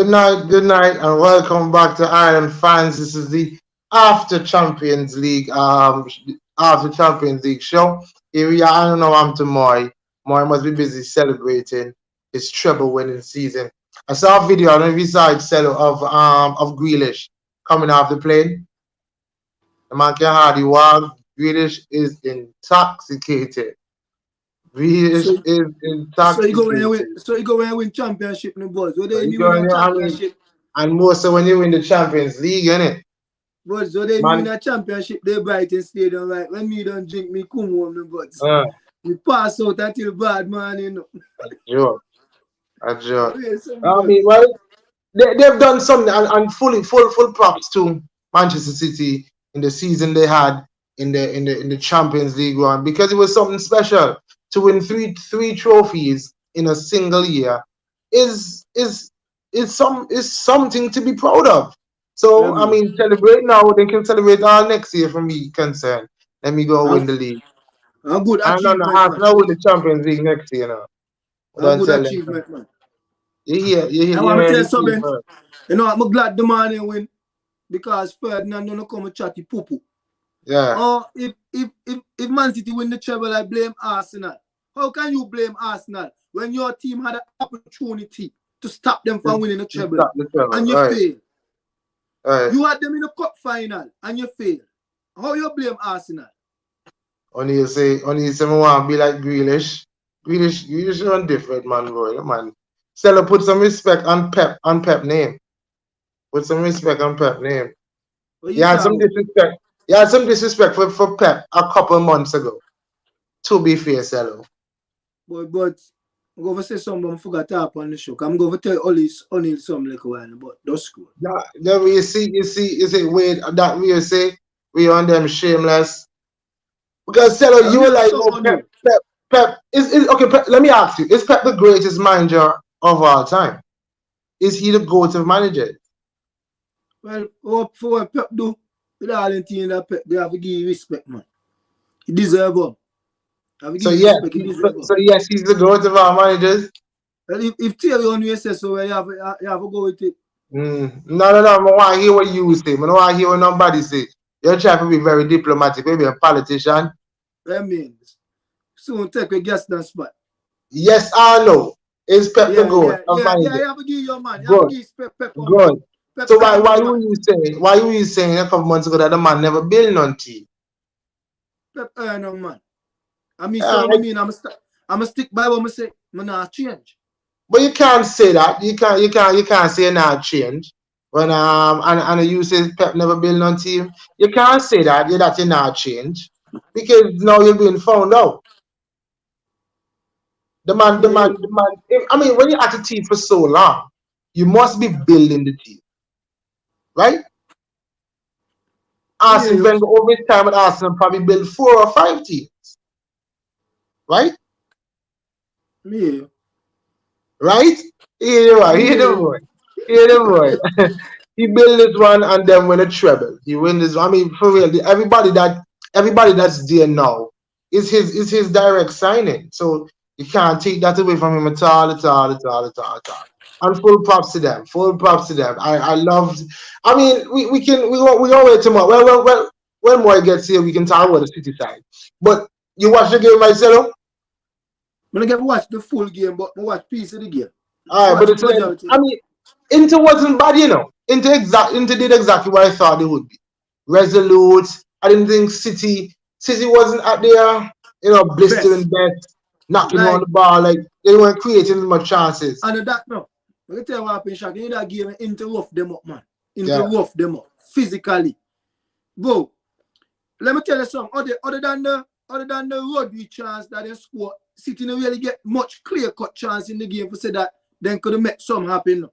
good night, and welcome back to Ireland fans. This is the after Champions League show. Here we are. I don't know. I'm to Moy. Moy must be busy celebrating his treble winning season. I saw a video. I don't know if you saw it, Cello, of Grealish coming off the plane. The man can hardly walk. Grealish is intoxicated. Grealish So is intoxicated. you go and win championship in the boys. What So they you mean win going, a I mean, championship? and more so when you win the Champions League, innit? Boys, what they mean win Man, a championship, they Brighton Stadium, right? When me don't drink, me come home the boys. uh, We pass out until bad man, you know. a joke, a joke. Yeah, some I boys. mean, well, they've done something, and full props to Manchester City in the season they had in the Champions League run, because it was something special to win three trophies in a single year is something to be proud of. Yeah, So I man. mean, celebrate now. They can celebrate all next year. For me concerned, let me go A, win the league. a good I don't know achievement, how man. to win the Champions League next year now. A Don't good tell them. achievement, man. I You want to heard tell you it here something. first. You know, I'm glad the man ain't win because Ferdinand don't come and chatty poo poo. Yeah. Or if Man City win the treble, I blame Arsenal. How can you blame Arsenal when your team had an opportunity to stop them from winning the Just treble stop the trouble. and you Right. fail? Right. You had them in the cup final and you fail. How you blame Arsenal? Only you say me want to be like Grealish. Grealish run different, man, boy. Man. Stella, put some respect on Pep name. Put some respect on Pep name. What You you had talk some about? disrespect. You had some disrespect for Pep a couple months ago. To be fair, Stella. But I'm going to say something, I forgot to happen on the show. I'm going to tell O'Neil something like a while, but that's cool. Then you see, wait, that we say we on them shameless. Because Stella, I'll you were give you like, some oh, O'Neil. Pep is okay. Pep, let me ask you: is Pep the greatest manager of all time? Is he the GOAT of managers? Well, for what Pep do, with all the things that Pep, they have to give you respect, man. He deserve them. Have to So give you yes, respect, he so, deserve them. so yes, he's the GOAT of our managers. Well, if Thierry Henry says so, well, you have to go with it. No. I want to hear what you say. I don't want to hear what nobody say. You're trying to be very diplomatic, maybe a politician. That means soon take a guest that spot. Yes or no? Is Pep the GOAT of You managers? have to give your man. You have to Good, give Pep one man. good. Pep So why diamond were man. you saying? Why were you saying a couple months ago that the man never built none team? Pep earn man. I mean, Uh, so I mean, I'm a stick by what I say. I'm not change. But you can't say that. You can't say not change. When and you say Pep never build on team. You can't say that you not change. Because now you're being found out. Yeah, The man. I mean, when you're at a team for so long, you must be building the team, right? yeah, Arsene you. Wenger over his time at Arsenal probably built 4 or 5 teams, right? Yeah, Right? Here right, hear the yeah. boy. Hear the boy. He built this one and then win a treble. He win this. I mean, for real, everybody that's there now is his direct signing. So you can't take that away from him at all. And full props to them. Full props to them. I loved. I mean, we all wait tomorrow. Well. When Moy gets here, we can talk about the City side. But you watch the game, myself. I'm not get to watch the full game, but I watch piece of the game. All right, but Watch it's like, majority. I mean, Inter wasn't bad, you know. Inter did exactly what I thought they would be. Resolute. I didn't think City wasn't at their, blistering Best. best, knocking around the Like, ball, like they weren't creating as much chances. and that no. Let me tell you what happened, Shaq. In that game, interrupt them up, man. Yeah. Interrupt them up physically. Bro, let me tell you something. Other than the rugby chance that they score, City didn't really get much clear-cut chance in the game for say that then could have make something happen.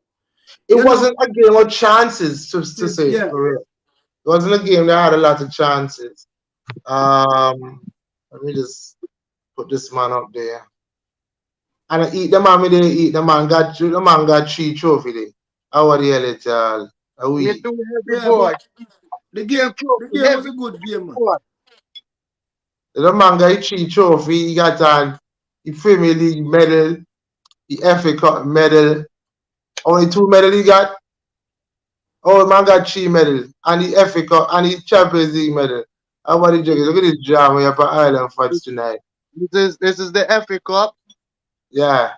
It You know, wasn't a game of chances to say yeah. for real. It wasn't a game that had a lot of chances. Let me just put this man up there. And I eat the man, me didn't eat the man got 3 trophy there. How the hell it all? You We too heavy Yeah, boy. but the Three game the trophy, game was heavy a good game, man. boy. the man got 3 trophy. He got the Premier League medal, the FA Cup medal, Only 2 medals he got. Oh man got 3 medals and the FA Cup and the Champions League medal. How about the juggies? Look at this drama here for Ireland fans tonight. This is the FA Cup. Yeah,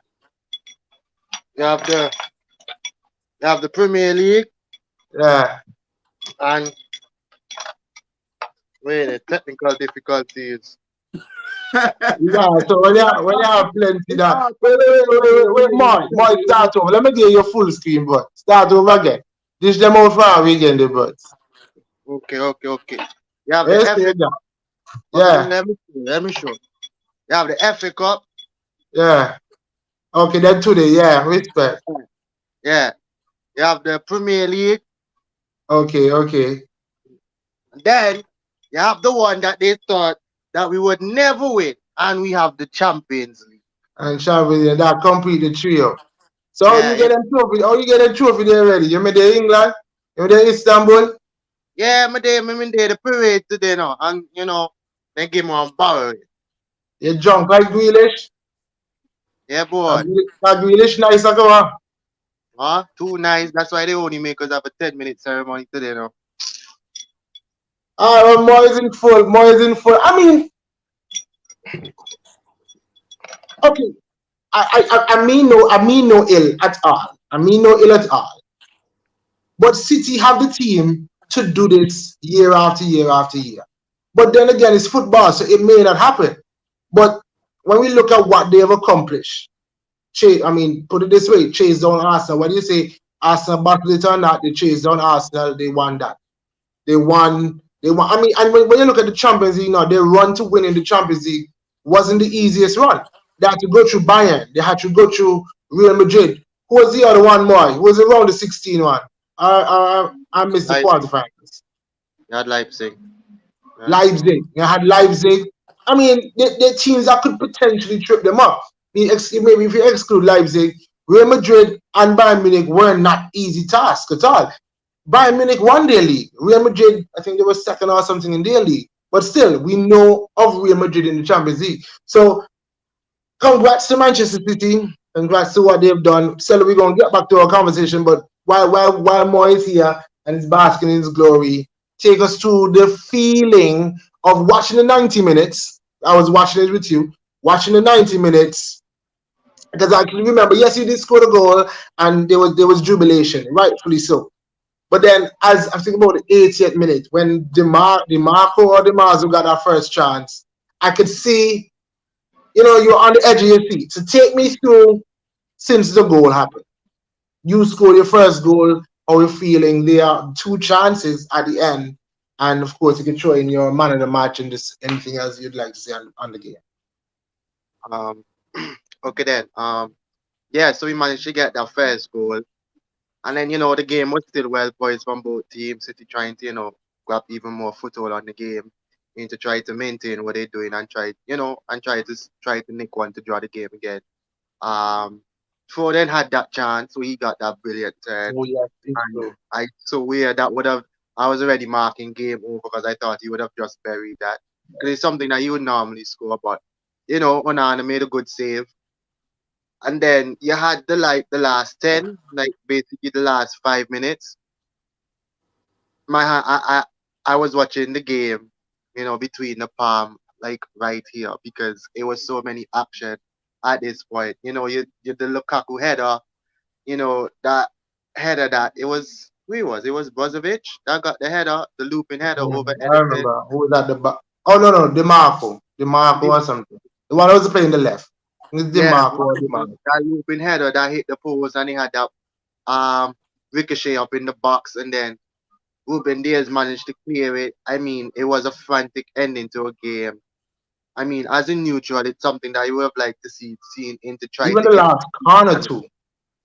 You have the you have the Premier League yeah. and wait, the technical difficulties. Yeah, so when you have plenty that Ah, wait, Mark, start over. Let me get your full screen, but start over again. Dish them out for a weekend, the buds. okay. You have the Yes, FA yeah, Cup. Okay, yeah, let me show. You have the FA Cup. yeah. Okay, then today, yeah, respect. Yeah. You have the Premier League. Okay, okay. Then you have the one that they thought that we would never win, and we have the Champions League. And Champions, that complete the trio. So how you Yeah, get them trophy? How you get them trophy there already? You made the England? You made the Istanbul? yeah, me there the parade today now, and they give me one barrel. You drunk like Grealish? Yeah, boy. That Grealish nice, I go on. Huh? Too nice. That's why they only make us have a 10-minute ceremony today now. More is in full, more is in full. I mean, okay, I mean no ill at all. I mean no ill at all. But City have the team to do this year after year after year. But then again, it's football, so it may not happen. But when we look at what they have accomplished, I mean, put it this way: chase down Arsenal. When you say Arsenal battled it or not, they chased down Arsenal. They won that. They won. They won. I mean, and when you look at the Champions League now, their run to win in the Champions League wasn't the easiest run. They had to go through Bayern. They had to go through Real Madrid. Who was the other one more? Who was around the 16 one? I missed the Leipzig. quarterfinals. You had Leipzig. Yeah. Leipzig. You had Leipzig. I mean, they're teams that could potentially trip them up. Maybe if you exclude Leipzig, Real Madrid and Bayern Munich were not easy tasks at all. Bayern Munich won their league. Real Madrid, I think they were second or something in their league. But still, we know of Real Madrid in the Champions League. So, congrats to Manchester City. Congrats to what they've done. So, we're going to get back to our conversation. But while Moy is here and is basking in his glory, take us through the feeling of watching the 90 minutes. I was watching it with you. Watching the 90 minutes. Because I can remember, yes, you did score the goal, and there was jubilation, rightfully so. But then, as I'm thinking about the 80th minute, when DeMarco or DeMarzo got our first chance, I could see, you're on the edge of your seat. So take me through since the goal happened. You scored your first goal. How you feeling? There are two chances at the end, and of course, you can throw in your man of the match and just anything else you'd like to say on the game. Um. Okay then. Yeah. So we managed to get that first goal, and then the game was still well poised from both teams. City trying to grab even more foothold on the game, and to try to maintain what they're doing and try to nick one to draw the game again. Um. Foden had that chance, so he got that brilliant turn. Oh yes, it's And true. I so weird that would have I was already marking game over because I thought he would have just buried that. Because it's something that he would normally score, but Onana made a good save. And then you had the last 10, like basically the last 5 minutes. My I was watching the game, between the palm, like right here, because it was so many action at this point. You the Lukaku header, that header that it was Brozovic that got the header, the looping header over I Edison. remember who was at the back. Oh no, DeMarco The, or something. The one who was playing the left. It's yeah, DeMarco or DeMarco. that looping header that hit the post and he had that um ricochet up in the box and then Ruben Diaz managed to clear it. I mean, it was a frantic ending to a game. I mean, as a neutral, it's something that you would have liked to see seen in to try Even to the get last corner and too.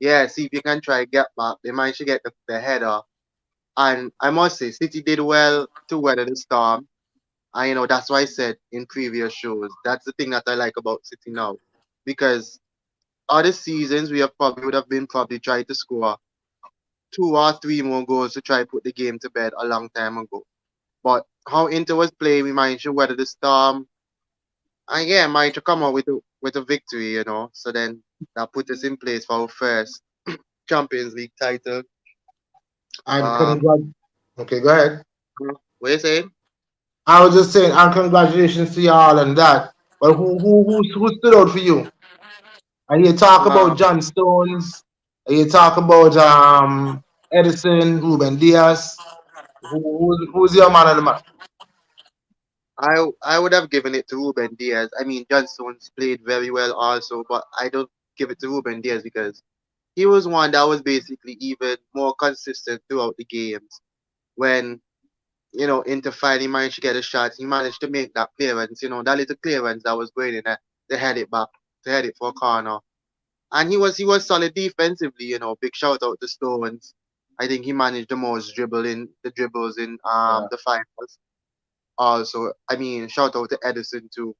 yeah, see if you can try get back. They managed to get the header. And I must say, City did well to weather the storm. And that's why I said in previous shows, that's the thing that I like about City now. Because other seasons we have probably would have been probably trying to score 2 or 3 more goals to try put the game to bed a long time ago. But how Inter was playing, we managed to weather the storm. And yeah, managed to come out with a victory. So then that put us in place for our first. Champions League title. And Um, okay, go ahead. what you saying? I was just saying, and congratulations to y'all and that. But who stood out for you? And you talk about Um, John Stones. And you talk about Edison, Ruben Diaz. Who's your man of the match? I would have given it to Ruben Diaz. I mean, John Stones played very well also, but I don't give it to Ruben Diaz because he was one that was basically even more consistent throughout the games. When Inter finally managed to get a shot, he managed to make that clearance. That little clearance that was going in there to head it back, to head it for a corner. And he was solid defensively. Big shout out to Stones. I think he managed the dribbles in Yeah. the finals. Also, I mean, shout out to Edison too.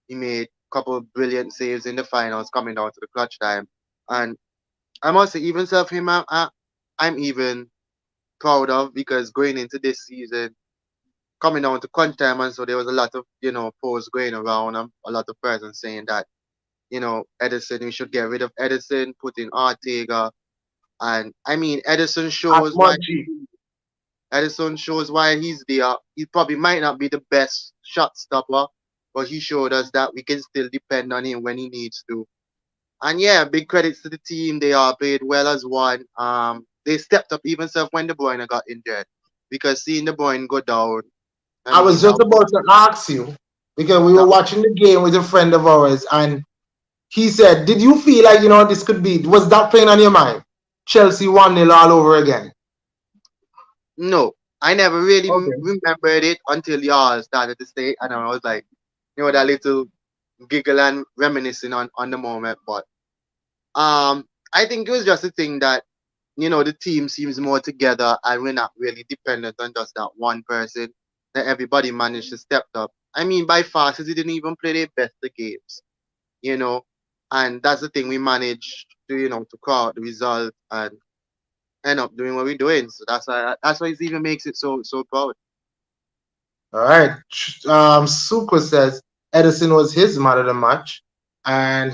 He made a couple of brilliant saves in the finals coming down to the clutch time. And I must say, even self him, I'm even proud of because going into this season, coming down to crunch time, and so there was a lot of posts going around, a lot of persons saying that Edison, we should get rid of Edison, put in Ortega, and I mean Atmonchy. Edison shows why he's there. He probably might not be the best shot stopper, but he showed us that we can still depend on him when he needs to. And yeah, big credits to the team. They all played well as one. They stepped up even self when De Bruyne got injured, because seeing De Bruyne go down, I I was mean just about to ask you because we were that was watching the game with a friend of ours, and he said, "Did you feel like this could be? Was that playing on your mind? Chelsea 1-0 all over again." no. I never really Okay. remembered it until y'all started to say it, and I was like, that little giggle and reminiscing on the moment. But I think it was just a thing that the team seems more together and we're not really dependent on just that one person. That everybody managed to step up. I mean, by far, since they didn't even play their best of games, you know, and that's the thing we managed to to call out the result and end up doing what we're doing. So that's why it even makes it so proud. All right. Suko says Edison was his man of the match, and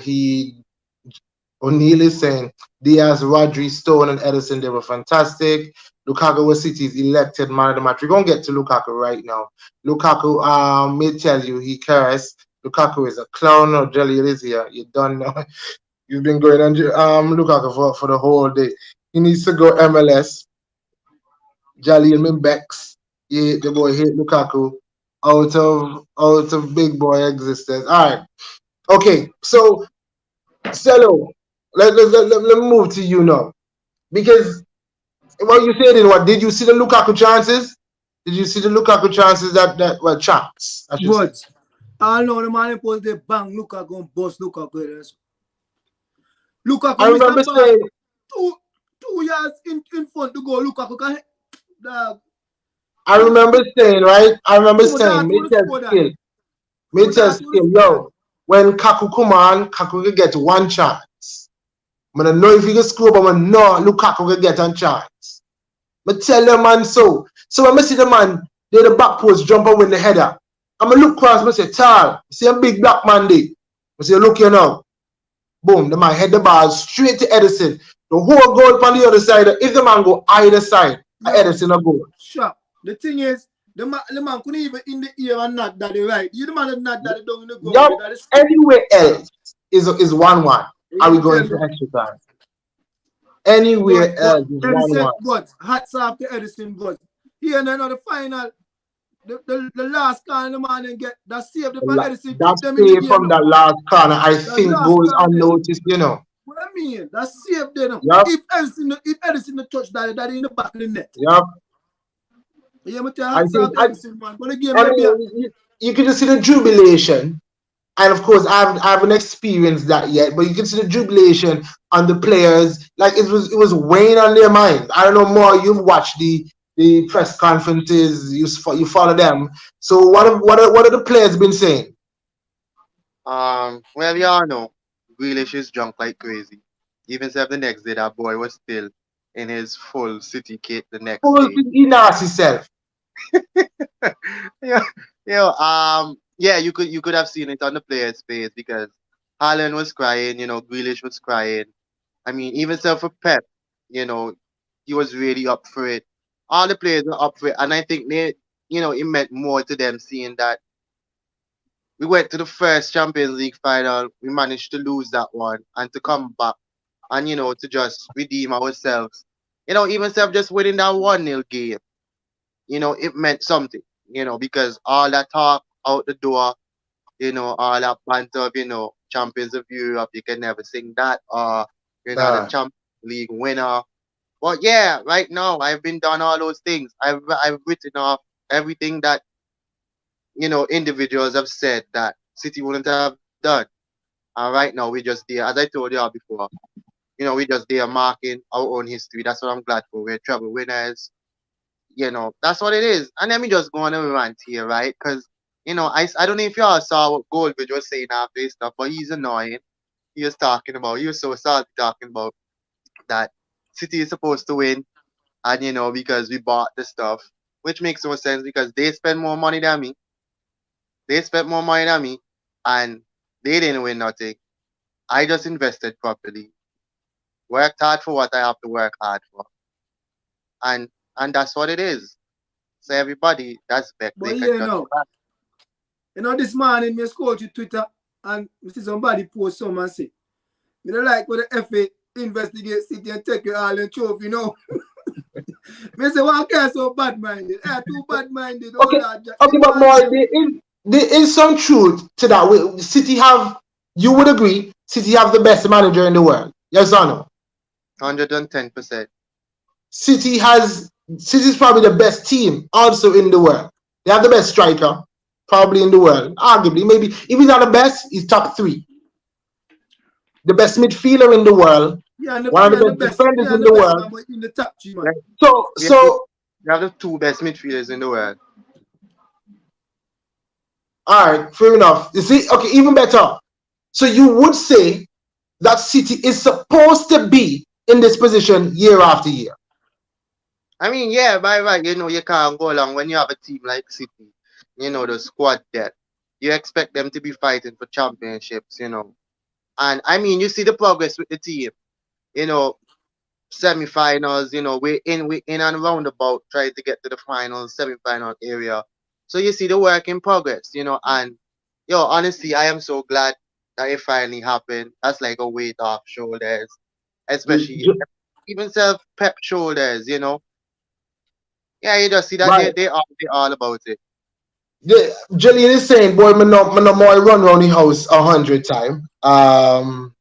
O'Neill is saying Diaz, Rodri, Stone, and Edison, they were fantastic. Lukaku was City's elected man of the match. We're gonna get to Lukaku right now. Lukaku, may tell you he cares. Lukaku is a clown. Or Jelly is here. You don't know. You've been going on Lukaku for the whole day. He needs to go MLS. Jaleel Bex. Yeah, the boy hit Lukaku out of big boy existence. All right. Okay. So Cello, let me move to you now. Because what you said in what did you see the Lukaku chances? Did you see the Lukaku chances that well chance, I should say. But I know the man post the bang Lukaku and bust Lukaku. Lukaku I miss a remember ball saying two yards in front to go. Lukaku can dog. I remember saying, right? I remember Two saying, that would Mitchell score that. skill. Two Mitchell that would skill, score that. yo. When Kaku come on, Kaku could get one chance. I don't know if he can score, but I know Lukaku could get a chance. But tell the man so. So when I see the man, they the back post jump and win the header. I'm going to look across, I say, tall. See a big black man there. I say, look here now. Boom, the man head the ball straight to Edison. The whole goal on the other side. If the man go either side, Yo, Edison a goal. sure. The thing is, the man couldn't even in the ear and not daddy right. You the man that not daddy down in the ground. Yup, The daddy stick. anywhere else is 1-1. You Are we me going tell to you. extra time? But Anywhere but else is 1-1. Edison, but hats off to Edison, but here and the final, the last corner the man and get that saved for Edison That keep them in the save game from now. that last corner, I The think last goes corner. unnoticed. What I mean, that saved them now. Yup, If Edison the touch that in the back of the net. yup. Yeah, me tell I hats think, off to Edison, man. But the game I they be a mean, you can just see the jubilation. And of course, I haven't experienced that yet, but you can see the jubilation on the players. Like it was weighing on their mind. I don't know more. You've watched the press conferences. You follow them. So what are the players been saying? Well, you all know, Grealish is drunk like crazy. Even said the next day that boy was still in his full city kit the next Full day. he nasty self. yeah, yeah, you could have seen it on the player's face because Haaland was crying, Grealish was crying. I mean, even so for Pep. You know, he was really up for it. All the players were up for it, and I think it meant more to them seeing that we went to the first Champions League final, we managed to lose that one, and to come back and to just redeem ourselves. Even instead of just winning that 1-0 game, it meant something. Because all that talk out the door, all that banter of, champions of Europe, you can never sing that, or you're not a Right. Champions League winner. But yeah, right now I've been done all those things. I've written off everything that individuals have said that City wouldn't have done. And right now we just there, as I told you all before, we just there marking our own history. That's what I'm glad for. We're treble winners. That's what it is. And let me just go on a rant here, right? Because I don't know if y'all saw what Goldbridge was saying after his stuff, but he's annoying. He was so salty talking about that City is supposed to win, and because we bought the stuff, which makes no sense because they spend more money than me. They spent more money than me, and they didn't win nothing. I just invested properly, worked hard for what I have to work hard for, and that's what it is. So everybody, that's back. They But can yeah, just no. relax. This morning, me scroll to Twitter and I see somebody post some and say, me don't like when the FA investigate City and take you all the trophy, Me say, why can't so bad-minded? Too bad-minded. Oh, Okay, Lord. okay, but more there is some truth to that. City have, you would agree, City have the best manager in the world. Yes or no? 110%. City's probably the best team also in the world. They have the best striker probably in the world. Arguably, maybe if he's not the best, he's top three. The best midfielder in the world, Yeah, one of the best defenders in the the best world. man, but in the top three, Yeah, man. So we have the, so we have the two best midfielders in the world. all right, fair enough. You see, okay, even better. So you would say that City is supposed to be in this position year after year. I mean, yeah, by right, you can't go along when you have a team like City, the squad depth. You expect them to be fighting for championships, And I mean, you see the progress with the team, you know, semi-finals, we in and roundabout trying to get to the finals, semi-final area. So you see the work in progress, and honestly, I am so glad that it finally happened. That's like a weight off shoulders, especially even self pep shoulders. Yeah, you just see that Right. they all about it. Jillian is saying, boy, me no more run around the house 100 times. And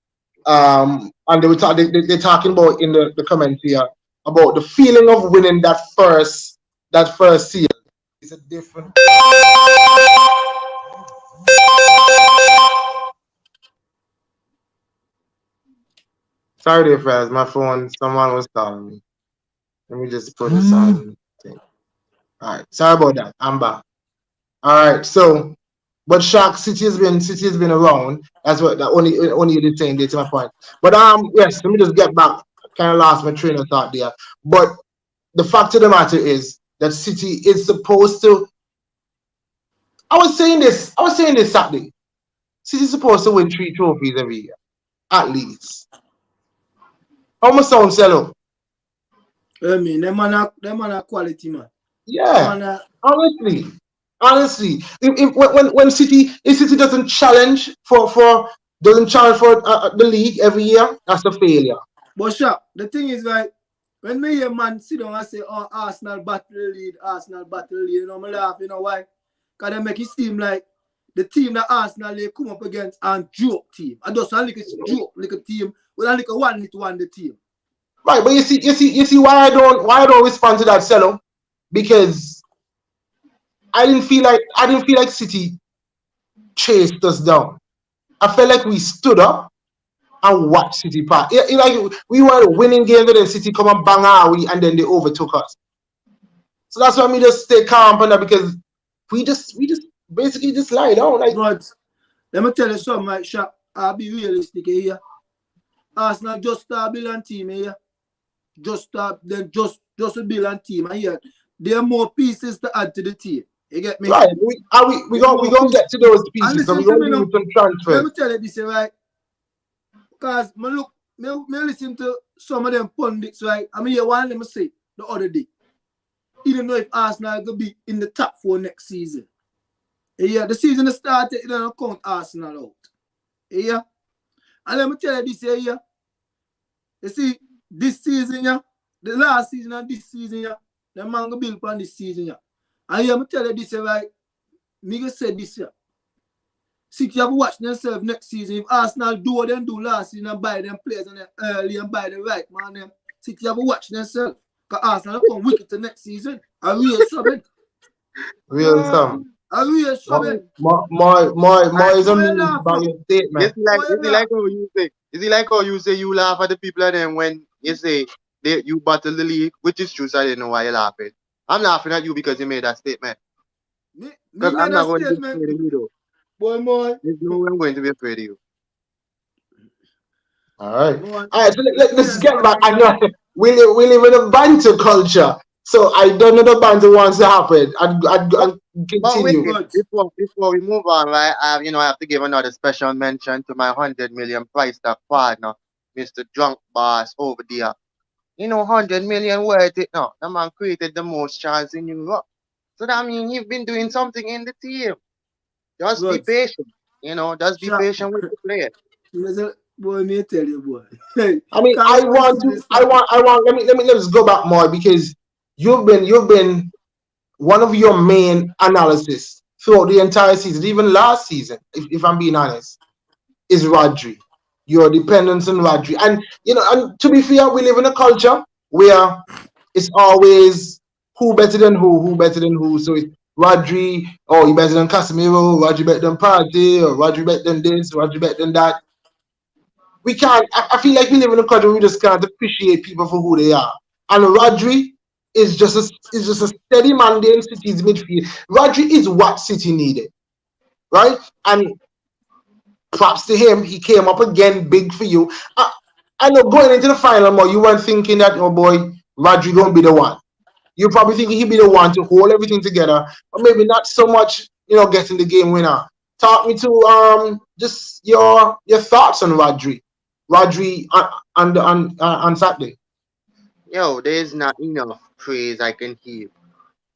they're talking about in the comments here about the feeling of winning that first seal. It's a different. Sorry, there, friends. My phone. Someone was calling me. Let me just put this on. Thing. All right. Sorry about that. I'm back. All right. So, but Shark City has been around. That's what that only the saying there to my point. But yes. Let me just get back. Kind of lost my train of thought there. But the fact of the matter is that City is supposed to. I was saying this Saturday. City's supposed to win 3 trophies every year, at least. How much sound sell? I mean, them man are quality, man. Them Yeah, man are, honestly, when City doesn't challenge for the league every year, that's a failure. but sure, the thing is, right, when me hear man sit down and say, oh, Arsenal battle lead, me laugh, why? Because they make it seem like the team that Arsenal they come up against and joke team. And just a little joke, like a team with a little one to one the team. Right, but you see why I don't respond to that cello, because I didn't feel like City chased us down. I felt like we stood up and watched City pass. Like we were winning games and then City come and bang our way and then they overtook us. So that's why we just stay calm on that, because we just basically just lie down. Like But let me tell you something, right, Shaq. I'll be realistic here. Arsenal just start building team here. Just start, then just a building team here. There are more pieces to add to the team. You get me? right, we There are gonna more get pieces. to those And pieces and listen we're to gonna me deal now. with some Let transfers. me tell you this, right? Because me listen to some of them pundits, right? I mean, one of them say the other day, he don't know if Arsenal will be in the top 4 next season. Yeah, the season started, you don't count Arsenal out. Yeah. And let me tell you this here, yeah. You see, this season, yeah, the last season and this season, yeah, the man go build on this season, yeah. And yeah, me tell you this here, right? Me go say this here. City have watched themselves next season. If Arsenal do what they do last season and buy them players and early and buy the right man, them City have watched themselves. Because Arsenal come wicked to next season. A real shoving. Real some. A real shoving. More is Why you amused laugh by now? your statement. Why you Is he laugh? like how you say? Is he like how you say you laugh at the people and then when you say you battle the league, which is true, so I didn't know why you're laughing. I'm laughing at you because you made that statement. Me Because I'm made a not going to be statement. afraid of you though. Boy. There's no way I'm going to be afraid of you. All right. Boy. All right. So let's Yes, get back. man. I know we live in a banter culture, so I don't know the banter wants to happen. But I'd but wait, continue. Good. before we move on, right? I have to give another special mention to my 100 million price tag partner, Mr. Drunk Boss over there. 100 million worth it now. The man created the most chance in Europe. So that means he's been doing something in the team. Just be Good. patient. Just be Sharp. patient with the player. Boy, me tell you, boy. Hey, I mean, can't wait to see this start. I want. Let's go back more because you've been one of your main analysis throughout the entire season, even last season, if I'm being honest, is Rodri. Your dependence on Rodri, and and to be fair, we live in a culture where it's always who better than who. So it's Rodri, oh, he better than Casemiro, Rodri better than Partey, or Rodri better than this, Rodri better than that. We can't. I feel like we live in a country where we just can't appreciate people for who they are. And Rodri is just a steady man there in City's midfield. Rodri is what City needed, right? And props to him. He came up again big for you. I know going into the final, more you weren't thinking that, oh boy, Rodri gonna be the one. You're probably thinking he'd be the one to hold everything together, or maybe not so much, getting the game winner. Talk me to just your thoughts on Rodri on Saturday. There's not enough praise I can hear,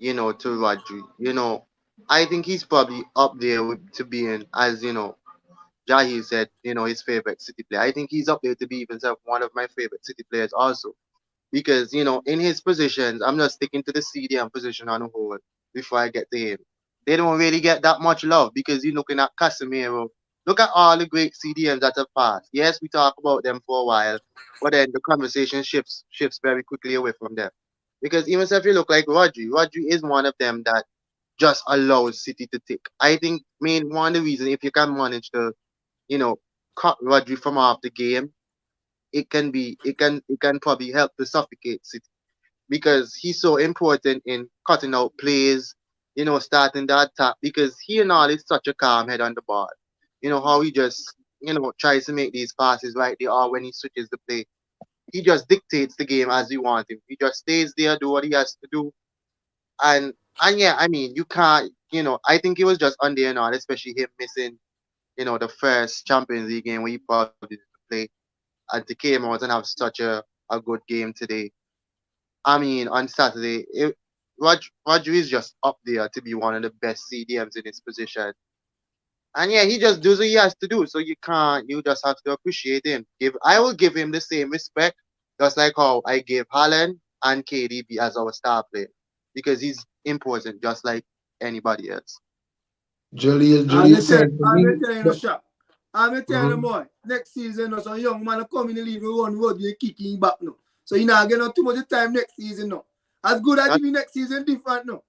to Rodri. I think he's probably up there to being, as Jahi said, his favorite City player. I think he's up there to be even one of my favorite City players also. Because, in his positions, I'm just sticking to the CDM position on the whole before I get to him. They don't really get that much love because you're looking at Casemiro. Look at all the great CDMs that have passed. Yes, we talk about them for a while, but then the conversation shifts very quickly away from them. Because even if you look like Rodri is one of them that just allows City to tick. I think main one of the reasons if you can manage to, cut Rodri from off the game, it can probably help to suffocate City because he's so important in cutting out plays, starting the attack because he and all is such a calm head on the ball. How he just, tries to make these passes right there or when he switches the play. He just dictates the game as you want him. He just stays there, do what he has to do. And yeah, I mean, you can't, I think it was just under and on, especially him missing, the first Champions League game where he probably didn't play and to came out and have such a good game today. I mean, on Saturday, Roger is just up there to be one of the best CDMs in his position. And yeah, he just does what he has to do. So you just have to appreciate him. I will give him the same respect, just like how I gave Haaland and KDB as our star player. Because he's important just like anybody else. Julius said for I'm me. tell you no shop. I'm telling you, Mhm. boy, next season, no, some young man come in the league and run road, you kicking back now. So you not get no too much time next season now. As good as That, give you next season different now.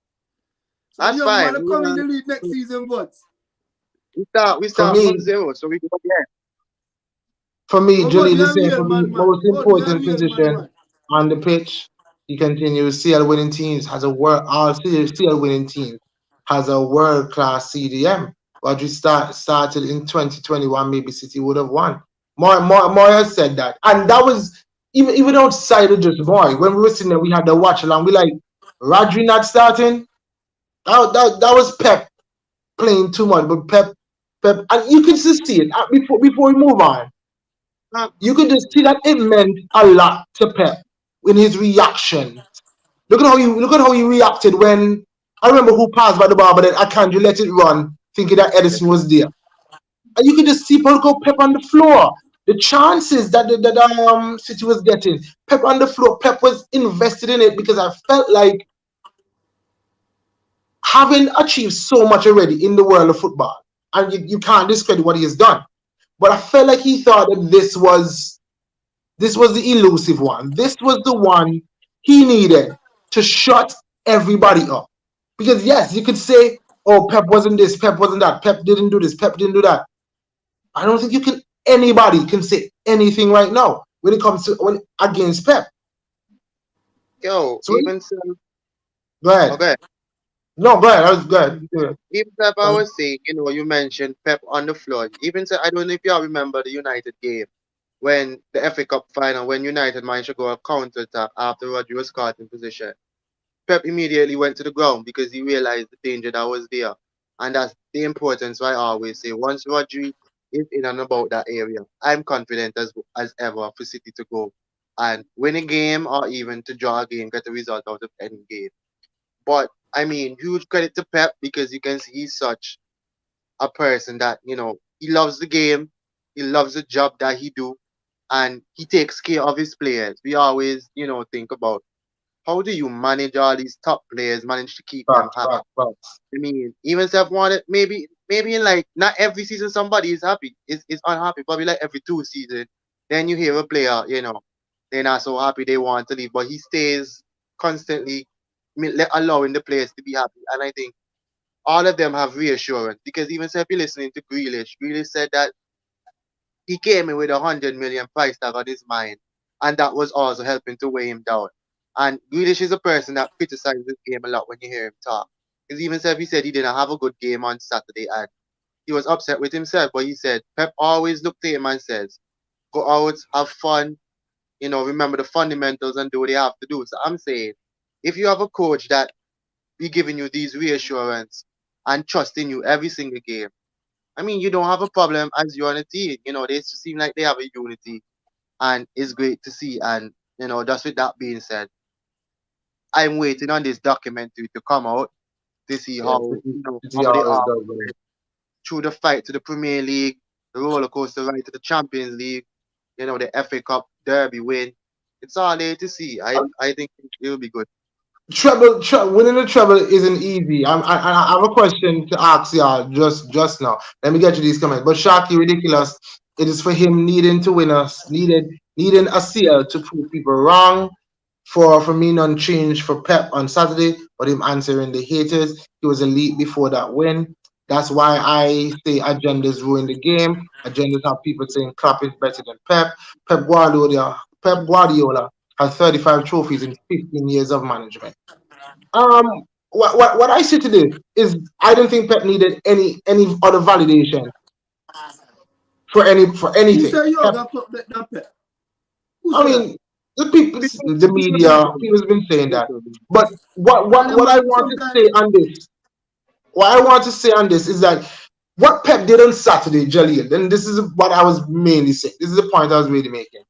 So that's young fine. man come in the league next season, but We For start from me, zero, so we go again. For me, road Julian me a is saying real for me, man, man. most Road me a important real man, position man. on the pitch. He continues. CL winning teams has a world. All CL winning teams has a world class CDM. Rodri started in 2021. Maybe City would have won. More has said that, and that was even outside of just Moy. When we were sitting there, we had the watch along. We like Rodri not starting. That was Pep playing too much, but Pep, and you can still see it before we move on. Uh, You could just see that it meant a lot to Pep in his reaction. Look at how he reacted when I remember who passed by the bar, but then Akanji let it run, thinking that Edison was there. And you could just see Paul Pep on the floor. The chances that City was getting, Pep on the floor, Pep was invested in it because I felt like having achieved so much already in the world of football, and you can't discredit what he has done. But I felt like he thought that this was the elusive one. This was the one he needed to shut everybody up. Because yes, you could say, "Oh, Pep wasn't this, Pep wasn't that, Pep didn't do this, Pep didn't do that." I don't think you can. Anybody can say anything right now when it comes to when against Pep. yo, So even so, go ahead. okay. No, go ahead. I was good. Even if I was saying, you mentioned Pep on the floor. Even so, I don't know if y'all remember the United game when the FA Cup final, when United managed to go a counter attack after Rodri was caught in position. Pep immediately went to the ground because he realized the danger that was there. And that's the importance why I always say once Rodri is in and about that area, I'm confident as ever for City to go and win a game or even to draw a game, get a result out of any game. But I mean, huge credit to Pep because you can see he's such a person that, he loves the game, he loves the job that he do, and he takes care of his players. We always, think about how do you manage all these top players, manage to keep them Facts, happy? facts, facts. I mean, even if I've wanted maybe in like not every season somebody is happy, is unhappy, probably like every 2 seasons. Then you hear a player, they're not so happy they want to leave, but he stays constantly allowing the players to be happy. And I think all of them have reassurance because even if you're listening to Grealish said that he came in with 100 million price tag on his mind, and that was also helping to weigh him down. And Grealish is a person that criticizes the game a lot when you hear him talk. Because even if he said he didn't have a good game on Saturday and he was upset with himself, but he said Pep always looked at him and says, "Go out, have fun, remember the fundamentals and do what you have to do." So I'm saying, if you have a coach that be giving you these reassurance and trusting you every single game, I mean, you don't have a problem as you're on a team. They seem like they have a unity, and it's great to see. And just with that being said, I'm waiting on this documentary to come out to see Yeah, how City how they always are does that. through the fight to the Premier League, the roller coaster ride to the Champions League, the FA Cup Derby win. It's all there to see. I think it will be good. Winning the treble isn't easy. I have a question to ask y'all just now. Let me get to these comments. But Sharky, ridiculous. It is for him needing to win us, needing a seal to prove people wrong. For me, none change for Pep on Saturday, but him answering the haters. He was elite before that win. That's why I say agendas ruin the game. Agendas have people saying Klopp is better than Pep. Pep Guardiola has 35 trophies in 15 years of management. Um, what I say to this is I don't think Pep needed any other validation for Who anything. say Pep, yoga club bet than Pep? Who I say that? mean, the people, the People media, do. people's been saying that. People do. But what And what them what I man want to sometimes say on this, what I want to say on this is that what Pep did on Saturday, Jaleel, and this is what I was mainly saying. This is the point I was really making.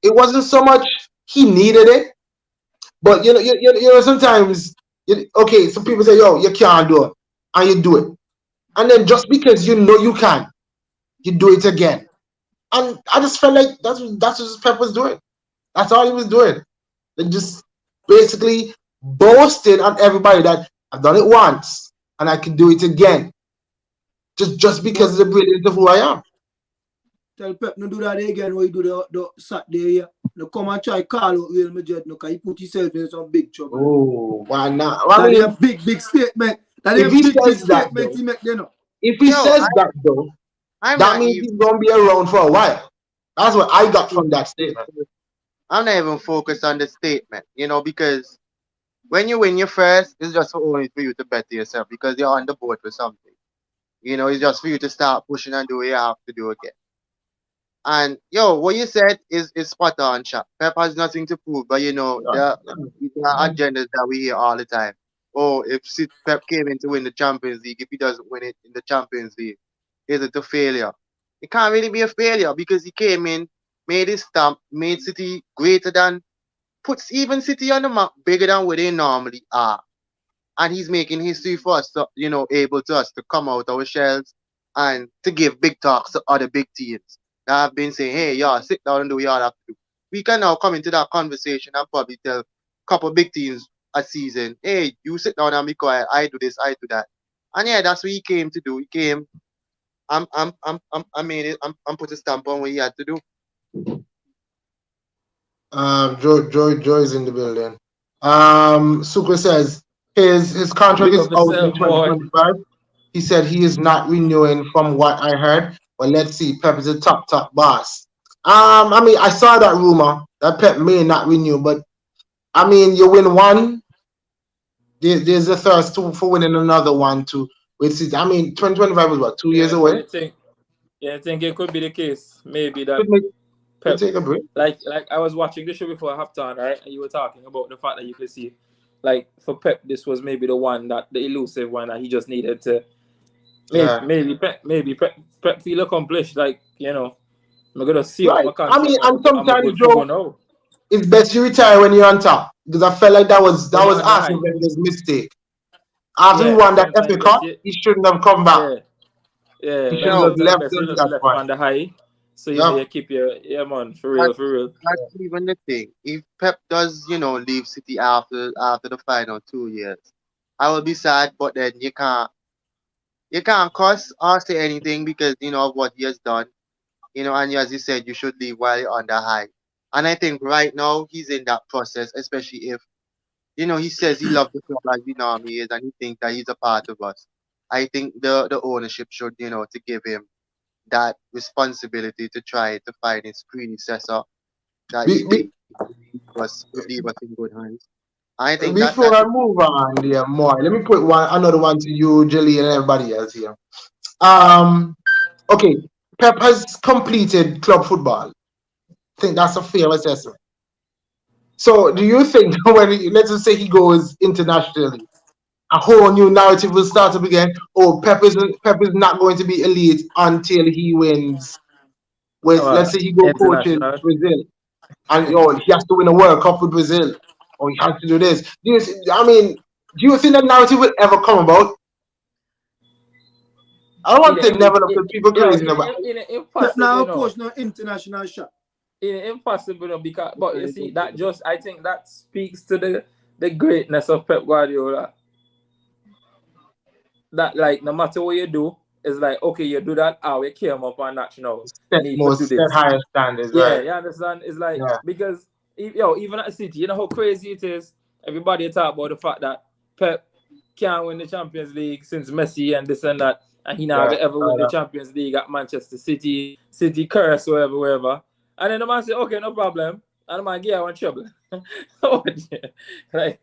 It wasn't so much he needed it, but sometimes okay, some people say, yo, you can't do it, and you do it. And then just because you know you can, you do it again. And I just felt like that's what Pep was doing. That's all he was doing. And just basically boasting on everybody that I've done it once and I can do it again. Just because but of the brilliance of who I am. tell Pep no do that again what he do the Saturday here. No come and try call out Real Madrid no, cause he put himself in some big trouble. No. Oh, why not? I That is a mean, big statement. That is if a he big says that statement though, he make there no. if he Yo, says that though, I'm that not means even. he's gonna be around for a while. That's what I got from that statement. I'm not even focused on the statement, because when you win your first, it's just only for you to better yourself because you're on the board for something. It's just for you to start pushing and do what you have to do again. And yo, what you said is spot on, chap. Pep has nothing to prove, but the agendas that we hear all the time. Oh, if Pep came in to win the Champions League, if he doesn't win it in the Champions League, is it a failure? It can't really be a failure because he came in, made his stamp, made City greater than, puts even City on the map bigger than what they normally are. And he's making history for us to, able to us to come out our shells and to give big talks to other big teams that have been saying, hey, y'all, sit down and do what y'all have to do. We can now come into that conversation and probably tell a couple big teams a season, hey, you sit down and be quiet, I do this, I do that. And yeah, that's what he came to do. He came, I made it, I'm put a stamp on what he had to do. Joy is in the building. Sucre says his contract Big is up out in yourself, boy. 2025. He said he is not renewing from what I heard. But let's see, Pep is a top boss. I mean, I saw that rumor that Pep may not renew, but I mean, you win one, there's a thirst for winning another one too. I mean, 2025 was what, 2 years Yeah, but away? you think it could be the case? Maybe that Could Pep, take a break. like I was watching the show before halftime, right? And you were talking about the fact that you could see, like for Pep, this was maybe the one the elusive one that he just needed to. Yeah. Maybe Pep feel accomplished. Like I'm gonna see out Right. my I mean, contract. and I'm a sometimes, good for go Joe, now. it's best you retire when you're on top because I felt like that was When you're on the Arsene high, Wenger's mistake. After we yeah. won that FA Sometimes Cup, best, yeah, he shouldn't have come back. yeah, He yeah. should Like have Yo, just sometimes left best them you to just that left point. on the high, so Yep. you keep your man for that, real, for real. that's even the thing. If Pep does, leave City after the final 2 years, I will be sad, but then you can't cuss or say anything because of what he has done. And as you said, you should leave while you're on the high. And I think right now he's in that process, especially if he says he loves the club as we know he is, and he thinks that he's a part of us. I think the ownership should, to give him that responsibility to try to find his predecessor that he Be, thinks be, would leave us in good hands. I think that before that I move on, there more, let me put another one to you, Jelly, and everybody else here. Um, okay, Pep has completed club football. I think that's a fair assessment. So, do you think let's just say he goes internationally, a whole new narrative will start up again? Oh, Pep is not going to be elite until he wins. Let's say he go coaches International. Brazil, and he has to win a World Cup with Brazil, or he has to do this. Do you think that narrative will ever come about? I don't want to say never because people crazy now, but In Pep now impossible, coach no international shot. impossible because but you see that just I think that speaks to the greatness of Pep Guardiola. That like no matter what you do, it's like okay, you do that, we came up on that now. You need to do set this. higher standards, Yeah, right? you understand? It's like Yeah, because even at City, you know how crazy it is. Everybody talk about the fact that Pep can't win the Champions League since Messi and this and that, and he never yeah. ever win the Champions League at Manchester City, City curse wherever. And then the man say, okay, no problem, and the man get one trouble. Like,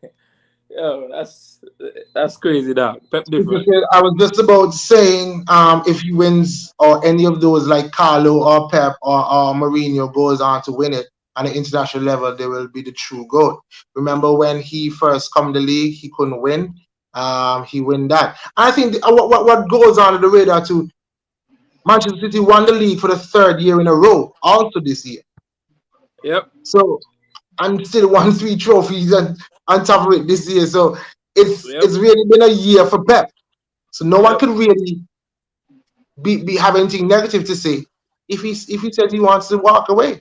that's crazy, dog. Pep different. I was just about saying, if he wins or any of those like Carlo or Pep or Mourinho goes on to win it on an international level, they will be the true GOAT. Remember when he first come to the league, he couldn't win. He win that. I think what goes on the radar too. Manchester City won the league for the third year in a row, also this year. Yep. So and still won 3 trophies on top of it this year. So it's really been a year for Pep. So no one can really be have anything negative to say if he says he wants to walk away.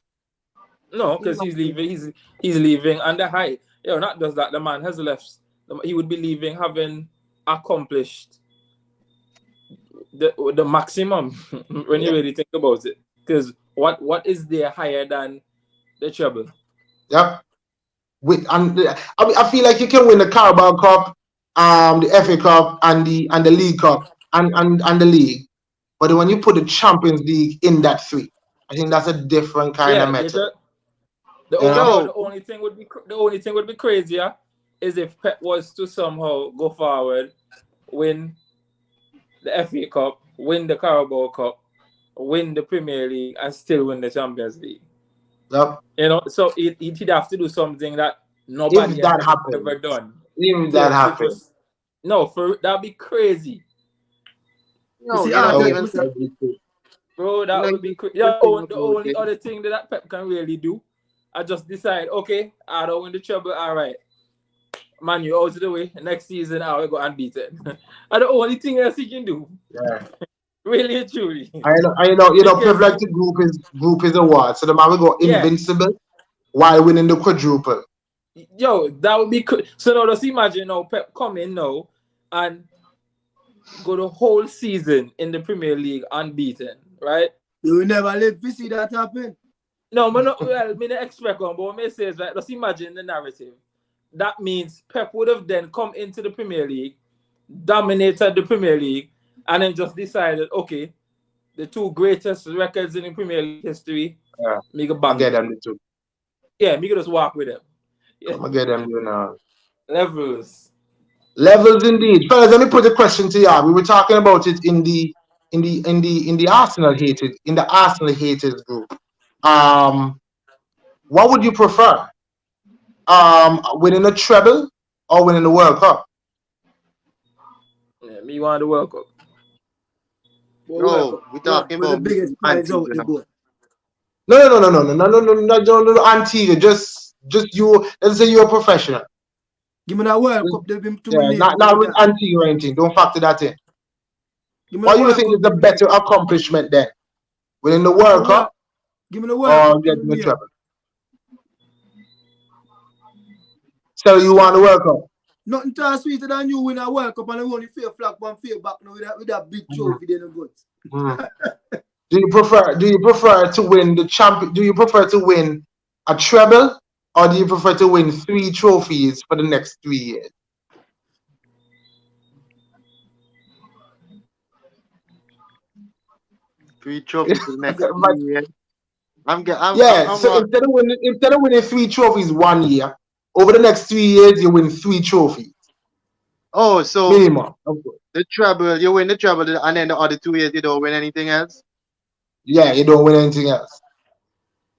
No, because he's leaving. He's leaving under high. Not just that the man has left. He would be leaving having accomplished the maximum when you really think about it. Because what is there higher than the treble? Yep. I feel like you can win the Carabao Cup, the FA Cup, and the League Cup, and the league. But when you put the Champions League in that three, I think that's a different kind of metal. The only thing would be crazier is if Pep was to somehow go forward, win the FA Cup, win the Carabao Cup, win the Premier League, and still win the Champions League. Yep. So he'd have to do something that nobody has ever done. If that happens. No, that'd be crazy. No, Bro, You that know, would be crazy. the Yeah, thing the about only it. other thing that Pep can really do, I just decide, okay, I don't win the treble. All right, man, you out of the way. Next season, I will go unbeaten. And the only thing else he can do, Yeah. really and truly, Pep because like to group his award. So the man will go yeah, invincible while winning the quadruple. yo, that would be so. Now just imagine now Pep come in now and go the whole season in the Premier League unbeaten, right? You will never live to see that happen. No, but not well. Me not expect on, but what me say is like, just imagine the narrative. That means Pep would have then come into the Premier League, dominated the Premier League, and then just decided, okay, the two greatest records in the Premier League history, Yeah. me go I bang get them. them too. Yeah, me go just walk with them. Yeah, I get them, you know. levels. Levels indeed. Fellas, let me put a question to y'all. We were talking about it in the Arsenal haters group. What would you prefer? Winning a treble or winning the World Cup? Yeah, me want the World Cup. But No, we're talking the about biggest Mr. prize out Antigua the now. boat. No, Antigua. Just you. Let's say you're a professional. Give me that World Cup, they've been to my Yeah, name not all the with time. Antigua or anything. Don't factor that in. Give me the What you World think Cup is the to my name. better accomplishment then? Winning the Give me World Cup Give me the World or Cup to getting my the name. treble? So you want the World Cup? Nothing too sweeter than you win a World Cup and you only fair flag one fair back now with that big trophy then good. Mm. Do you prefer to win the champion? Do you prefer to win a treble or do you prefer to win 3 trophies for the next 3 years? 3 trophies for the next But 3 years. yeah, I'm so not. instead of winning 3 trophies one year, over the next 3 years you win 3 trophies Oh, so minimum. Of course. the treble, you win the treble, and then the other 2 years you don't win anything else. Yeah, you don't win anything else.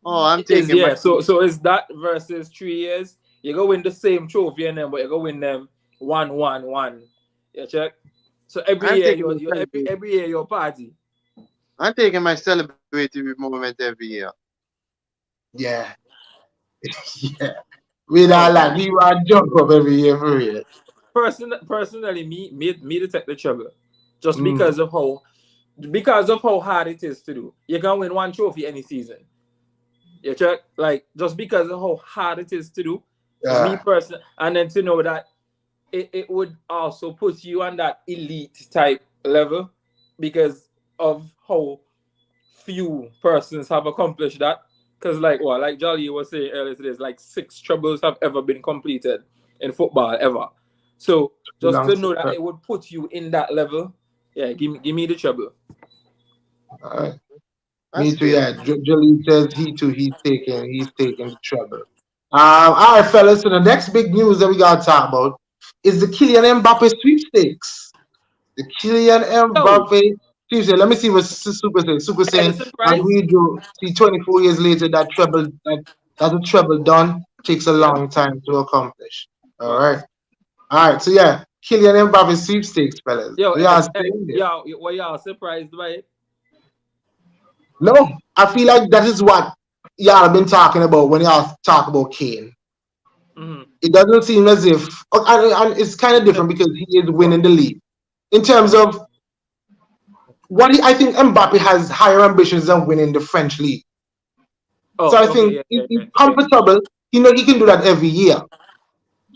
Oh, I'm Is taking my. yeah. So is that versus 3 years? You go win the same trophy and then, but you go win them 1-1-1. You check. So every I'm year taking my every year your party. I'm taking my celebratory moment every year. Yeah, yeah. We No, not like we want jump up every year for real. personally, me to take the trouble, just Mm. because of how hard it is to do. You can win one trophy any season. You check, like just because of how hard it is to do. For me Yeah, personally, and then to know that it would also put you on that elite type level because of how few persons have accomplished that. Because like Jolly was saying earlier today, like 6 trebles have ever been completed in football ever. So just to belongs to know that her. it would put you in that level, yeah, give me the treble. All right. That's Me too. fair. Yeah, Jolie says he too. He's taking the trouble. All right, fellas. So the next big news that we gotta talk about is the Kylian Mbappe sweepstakes. The Kylian Yo, Mbappe sweepstakes. Let me see what Super saying. Super yeah, the saying surprise. agreed to see 24 years later that a treble done takes a Yep. long time to accomplish. All right. Facts. All right. So yeah, Kylian Mbappe sweepstakes, fellas. Yo, We are saying this. y'all surprised by it? No, I feel like that is what y'all have been talking about when y'all talk about Kane. Mm-hmm. It doesn't seem as if, and it's kind of different because he is winning the league. In terms of I think Mbappe has higher ambitions than winning the French league. So Oh, I okay, think yeah, yeah, he's yeah, fair. comfortable. He can do that every year.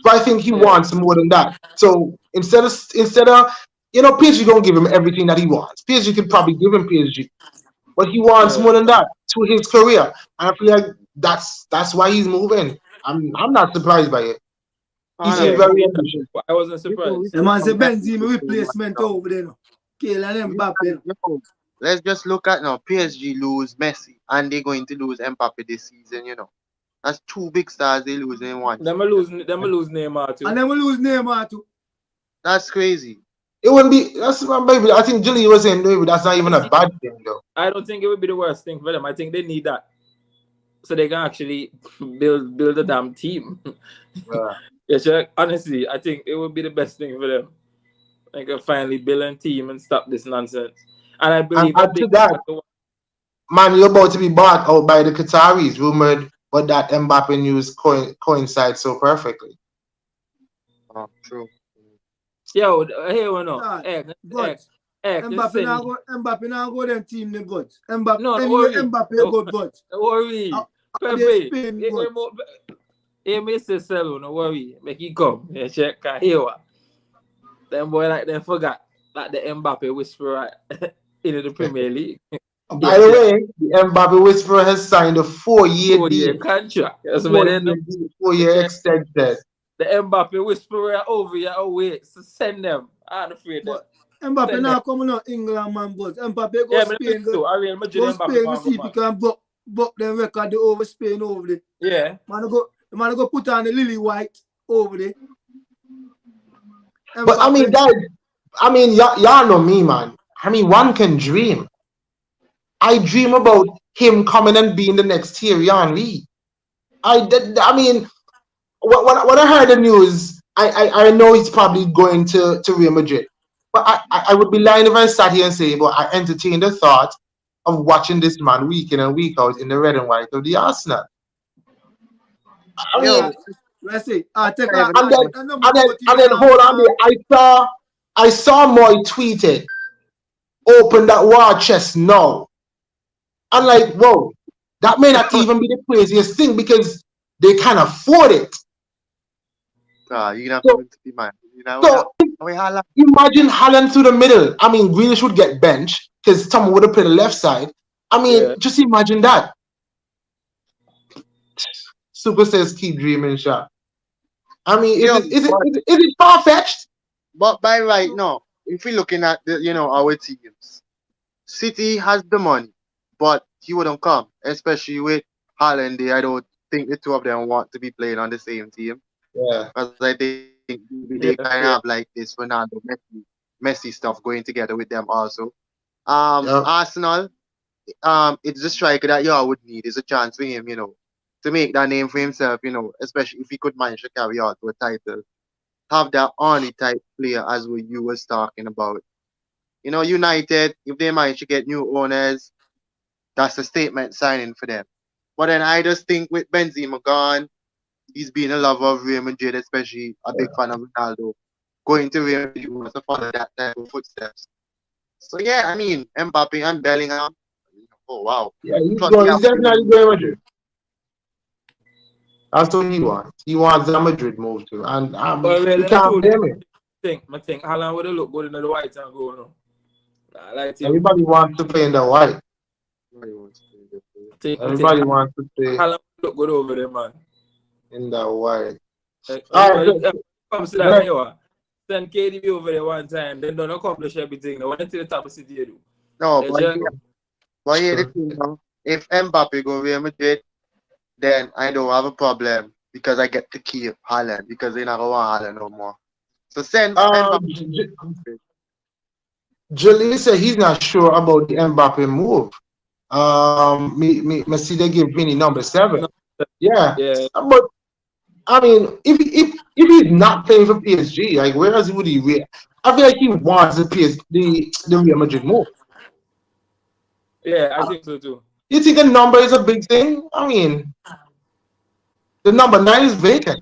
But I think he Yeah, wants more than that. So instead of PSG don't give him everything that he wants. PSG could probably give him PSG, but he wants yeah. more than that to his career. And I feel like that's why he's moving. I'm not surprised by it. He seems Yeah, Honestly, very me neither. ambitious. But I wasn't we surprised. The can man say compare Benzema PSG right replacement now. over there now. Kylian You Mbappe. can, let's just look at now. PSG lose Messi, and they're going to lose Mbappe this season. That's 2 big stars they lose in one season. Them a lose Neymar And too. then we lose Neymar too. That's crazy. It wouldn't be. That's maybe. I think Julie was saying maybe that's not even I a see. bad thing though. I don't think it would be the worst thing for them. I think they need that so they can actually build a damn team. Yeah. Yeah, sure. Honestly, I think it would be the best thing for them. Like finally build a team and stop this nonsense. And I And believe a add to big that, part of man, you're about to be bought out by the Qataris, rumored, but that Mbappe news coincides so perfectly. True. Yo, here we know. Nah, Egg, but just send me. Mbappe now go them team them but Mbappe No, don't anyway worry. Mbappe Don't go but worry. they Pepe, Spain but he may say sell, no worry. Make he come. Yeah, check. Here what. Them boy like them forgot like the Mbappe whisperer in the Premier League. By the way, the Mbappe Whisperer has signed a 4-year 4-year deal. contract. That's what they 4-year know. deal, 4-year extension. The Mbappe whisperer over here. Oh wait, so send them. I'm afraid that. but Mbappe Send now them. coming on England man but Mbappe go Yeah, Spain so I Real Madrid go Mbappe Spain fan, to see if he man. can buck them record over Spain over there. Yeah. Man go put on the lily white over there. But I mean, guys, y'all know me, man. I mean, one can dream. I dream about him coming and being the next Thierry Henry. I mean, when I heard the news, I know he's probably going to Real Madrid. But I would be lying if I sat here and say, but I entertained the thought of watching this man week in and week out in the red and white of the Arsenal. I mean, let's see. and then hold on there. I saw Moy tweeted, open that war chest now. I'm like, whoa, that may not even be the craziest thing because they can afford it. You have So- to be man. So imagine Haaland through the middle. I mean, Grealish would get benched because Tom would have played the left side. I mean, just imagine that. Super says keep dreaming, Sha. I mean, is it far fetched? But by right now, if we're looking at our teams, City has the money, but he wouldn't come, especially with Haaland there. I don't think the two of them want to be playing on the same team. Yeah. Because I think they kind of have like this Ronaldo Messi stuff going together with them also. Arsenal, it's the striker that you all would need. It's a chance for him, to make that name for himself, especially if he could manage to carry out to a title. Have that Arnie type player as what you was talking about. United, if they manage to get new owners, that's a statement signing for them. But then I just think with Benzema gone, he's been a lover of Real Madrid, especially a big fan of Ronaldo. Going to Real Madrid, he wants to follow that type of footsteps. So yeah, I mean, Mbappe and Bellingham. Oh wow. Yeah, he's definitely going Madrid. That's what he wants. He wants the Madrid move too. And you can't blame him. I think Haaland would have looked good in the white and gold. No? Everybody wants to play in the white. Everybody wants to play. Haaland look good over there, man. In the white. Come see that here. Send KDB over there one time, then don't accomplish everything. They want to the top of City do. No, but here the thing now, if Mbappe go Real Madrid, then I don't have a problem because I get to keep Haaland because they not gonna want Haaland no more. So send Mbappe. Jalil said he's not sure about the Mbappe move. Me see they give Vinny number 7. Yeah. But I mean, if he's not playing for PSG, like where else would he be? I feel like he wants the Real Madrid move. Yeah, I think so too. You think a number is a big thing? I mean, the number 9 is vacant.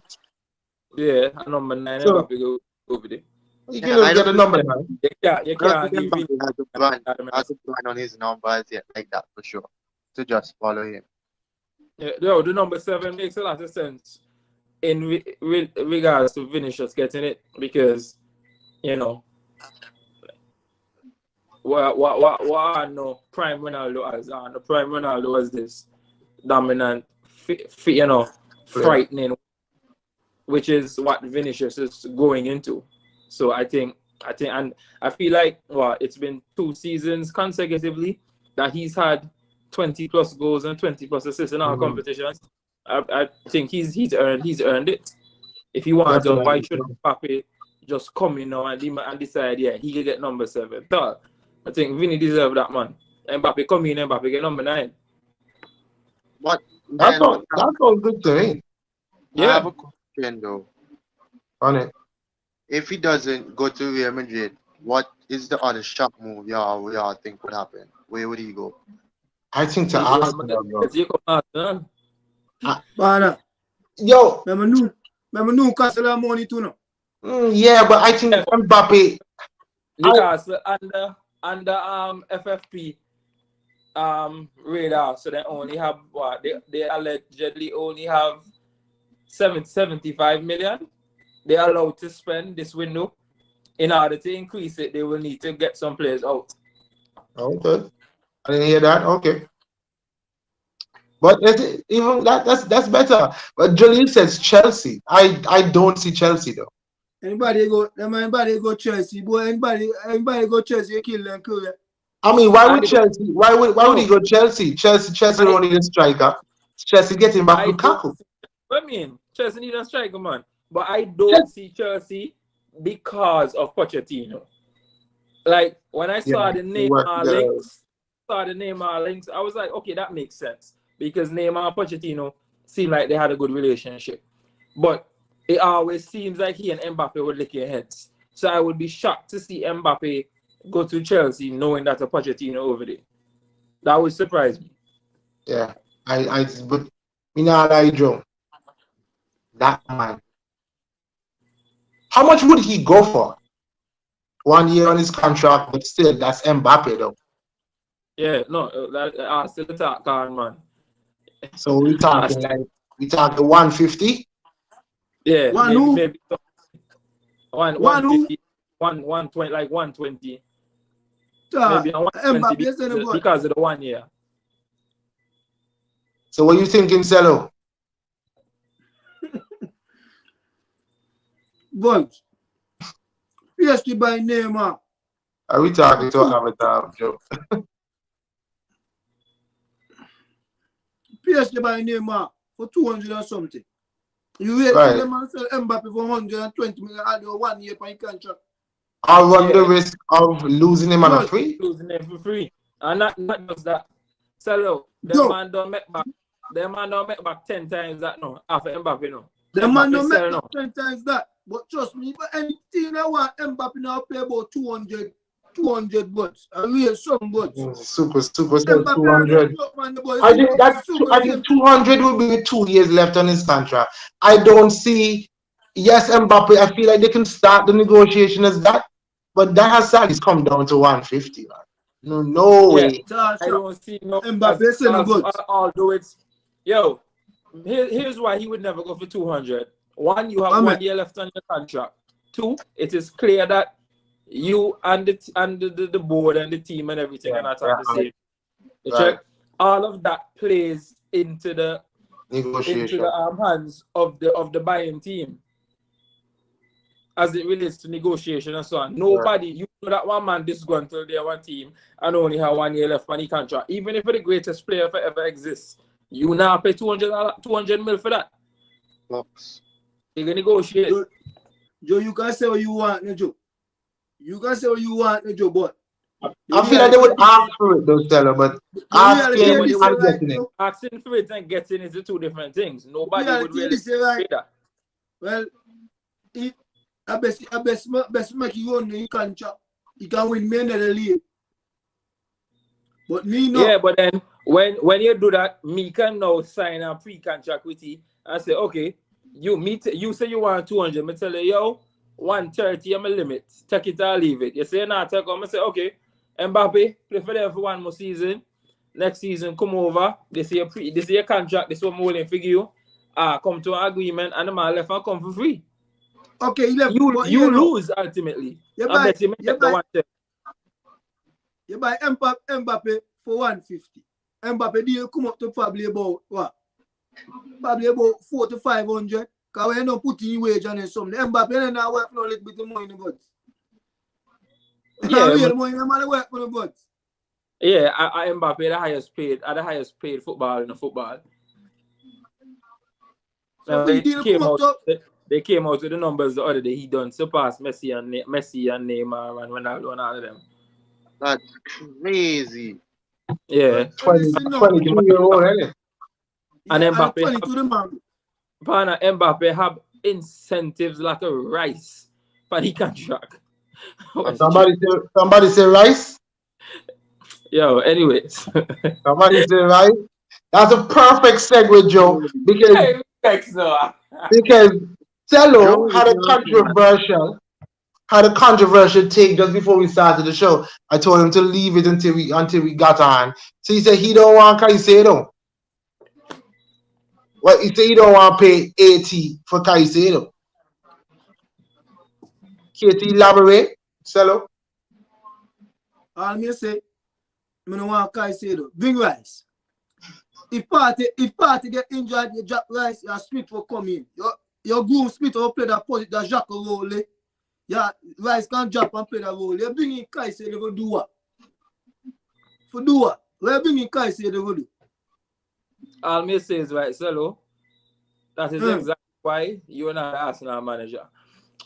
Yeah, number 9 So, Mbappe go over there. You can get a number 9. You can't give him has to run on his numbers yet like that for sure. To just follow him. Yeah, the number 7 makes a lot of sense in regards to Vinicius getting it because what I know Prime Ronaldo as the Prime Ronaldo was this dominant, frightening, which is what Vinicius is going into. So I think, and I feel like it's been 2 seasons consecutively that he's had 20 plus goals and 20 plus assists in our competitions. I think he's earned it. If he wants to, why should Mbappe just come in now and decide he can get number 7? No, I think Vinny deserves that, man. Mbappe come in, Mbappe get number 9. But that's all good to me. Yeah. I have a question though. On it. If he doesn't go to Real Madrid, what is the other shock move y'all think would happen? Where would he go? I think to Arsenal, bro. You come Arsenal. Bana. Yo, Remember Newcastle have money too now. yeah, but I think Mbappe. Newcastle under FFP radar, so they only have what they allegedly only have 75 million they are allowed to spend this window. In order to increase it, they will need to get some players out. Okay, I didn't hear that. Okay, but even that's better. But Jolie says Chelsea. I don't see Chelsea though. Anybody go Chelsea, boy. Anybody go Chelsea, you kill them career. I mean, why would Chelsea? Why would he go Chelsea? Chelsea don't need a striker. Chelsea getting back Lukaku. I mean, Chelsea need a striker, man. But I don't see Chelsea because of Pochettino. Like when I saw the Neymar links, I was like, okay, that makes sense because Neymar and Pochettino seem like they had a good relationship. But it always seems like he and Mbappe would lick your heads. So I would be shocked to see Mbappe go to Chelsea knowing that a Pochettino over there. That would surprise me. Yeah, but me not like Joe. That man. How much would he go for? 1 year on his contract, but still, that's Mbappe though. Yeah, no, I still talk on, man. So we talking 150. Yeah, maybe 150, 120, like 120. Maybe 120 because of the 1 year. So what you thinking, Cello? Boys, PSG by Neymar. Are we talking to Avatar, Joe? PSG by Neymar for 200 or something. You wait Right. them and sell Mbappe for 120 million or 1 year per contract. I'll run the risk of losing him on a free. Losing him for free. And not just that. So the man don't make back 10 times that no after Mbappe no. The man don't make back 10 times that. But trust me, but anything I want Mbappe now pay about 200 bucks. I real some bucks. Super 200. I think 200 will be with 2 years left on his contract. I don't see. Yes, Mbappe. I feel like they can start the negotiation as that, but that has sadly come down to 150. Man. No way. I don't see no Mbappe selling goods. Although it's here's why he would never go for 200. One, you have 1 year left on your contract. Two, it is clear that you and the board and the team and everything are not on the same. Check. All of that plays into the negotiation, hands of the buying team as it relates to negotiation and so on. Nobody, you know that one man this going to their one team and only have 1 year left on the contract. Even if the greatest player forever exists, you now pay 200 mil for that. Box. You can negotiate. Joe, you can say what you want, no, Joe. You can say what you want, no, Joe, but I feel like they would ask for it, though, Stella, but asking and getting it. Asking for it and getting it is two different things. Nobody would really say that. Well, I best make you own the contract. You can win me another league. But me no. Yeah, but then when you do that, me can now sign a pre-contract with you and say, okay, you say you want 200. Me tell you, yo, 130 I'm a limit. Take it or leave it. You say nah, take on. I say, okay, Mbappe, play for them for one more season. Next season, come over. This is your contract. This is what I'm willing to figure you. Come to an agreement and the man left and come for free. Okay, you lose ultimately. You buy Mbappe for 150. Mbappe deal come up to probably about what? Probably about 400 to 500. Because we don't put in wage on it. Something. Mbappe and I work for a little bit of money in the butts. Yeah, real money, man, work for the butts. Yeah, Mbappe the highest paid football in the football. So they came out with the numbers the other day. He done surpass Messi and Neymar and Ronaldo and all of them. That's crazy. Yeah. 22-year-old, isn't it? And Mbappe have incentives like a rice for the contract. Somebody say rice? Yo, anyways. Somebody say, right? That's a perfect segue, Joe, Hey, thanks, no. because Cello Joe is had a not bad. controversial take just before we started the show. I told him to leave it until we got on. So he said he don't want Caicedo. Well, he said he don't want to pay 80 for Caicedo. Can you elaborate, Cello? All me say, I don't want Caicedo. Bring Rice. If party get injured, you drop Rice, your Smith will come in. Your Groom Smith will play that position, that Jacques role. Yeah, Rice can drop and play that role. You bring in Caicedo for do what? For do what? Where bring in Caicedo for do? All me say is right, Cello. That is exactly why you are not the Arsenal manager.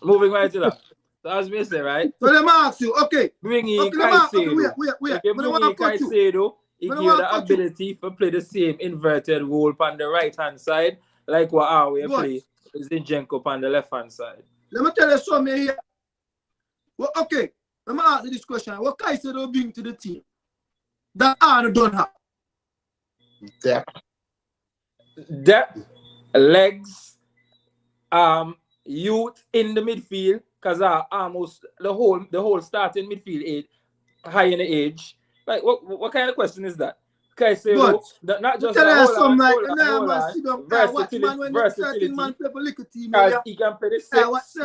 Moving right to that. So as me say, right? So let me ask you, okay. Bring in Okay, Caicedo. wait. If you bring in Caicedo, he give you the ability to play the same inverted role on the right hand side, like what Awe play Zinchenko on the left hand side. Let me tell you something here. Well, okay, let me ask you this question. What Caicedo bring to the team that Arnold don't have? Depth, legs, youth in the midfield, because almost the whole starting midfield age, high in the age. Like what kind of question is that? Caicedo, not just versatility. Man play for little team. He can play the 6,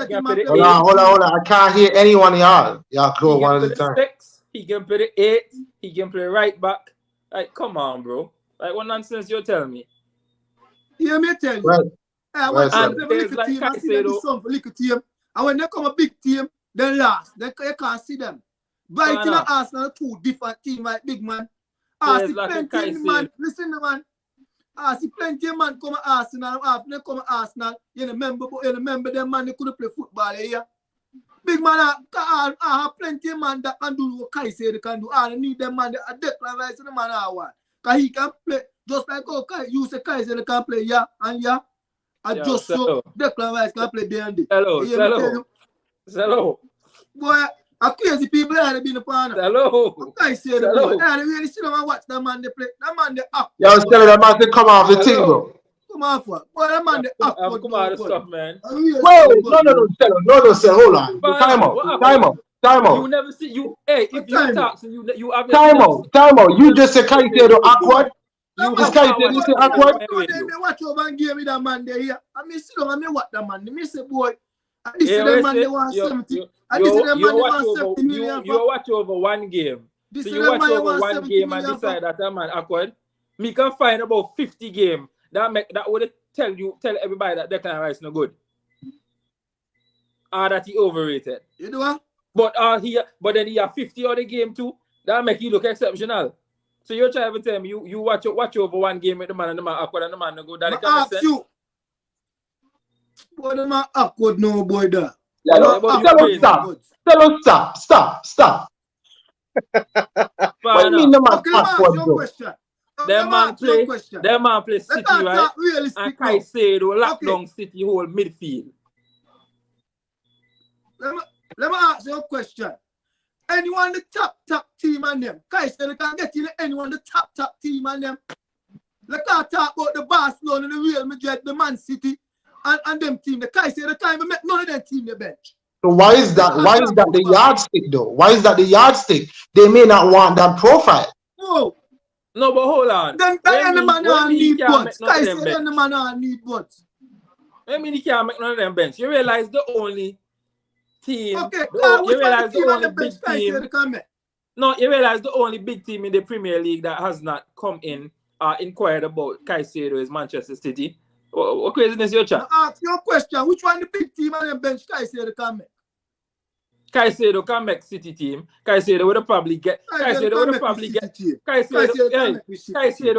he can play the 8. Hold on. I can't hear any one of y'all. Y'all go one at a time. 6, he can play the 8, he can play right back. Like, come on, bro. Like, what nonsense you're telling me? Hear me tell you. Right. And players like Caicedo, for little team. And when they come a big team, they last. You can't see them. Brighton and Arsenal are two different teams, like big man. I see plenty of man. Listen, man. I see plenty of man come to Arsenal. After they come to Arsenal, you remember them man, they couldn't play football here. Big man, I have plenty of man that can do what Caicedo can do. I need them man, a Declan Rice the man I want. Because he can play, just like you say Caicedo can play, yeah, and yeah. And just so Declan Rice can play there and there. Hello. Boy, a crazy people that be in the corner. Hello. Caicedo, boy. They really sit down and watch that man they play. That man they act. Yo, tell that man to come off the thing, bro. Come off, boy. That man they act. Come out of stuff, man. Wait, no, sir, hold on. Time out. You never see you. Hey, if you talk, so you have time out. You just say Caicedo awkward. This Caicedo you say awkward. They watch over and give me that man there here. I mean, sit down and me watch that man. Me say, boy. This is the man they want 70. You watch over one game. So you watch over one game and decide that a man awkward. Me can find about 50 games that would tell everybody that Declan Rice no good. Or that he overrated. You know what? But then he have 50 other game too. That make you look exceptional. So you're trying to tell me you watch over one game with the man and the man awkward and the man no good. That can make sense. Boy, the man awkward no boy there. Stop. What do you mean the man awkward though? Them man play City, right? And Caicedo lock down City whole midfield. Let me ask you a question. Anyone the top team and them? Caicedo can get in anyone the top team and them. Let's talk about the Barcelona and the Real Madrid, the Man City. And them team, the Caicedo can't even make none of them team the bench. So why is that the yardstick though? Why is that the yardstick? They may not want that profile. No, but hold on. Then the man don't need butts. Caicedo and the man don't need butts. I mean, he can't make none of them bench. You realize the only team. Okay, you realize the only big team. No, you realize the only big team in the Premier League that has not come in inquired about Caicedo is Manchester City. What craziness your chat? I ask your question. Which one the big team and the bench Caicedo can make? Caicedo can make City team. Caicedo would probably get. Caicedo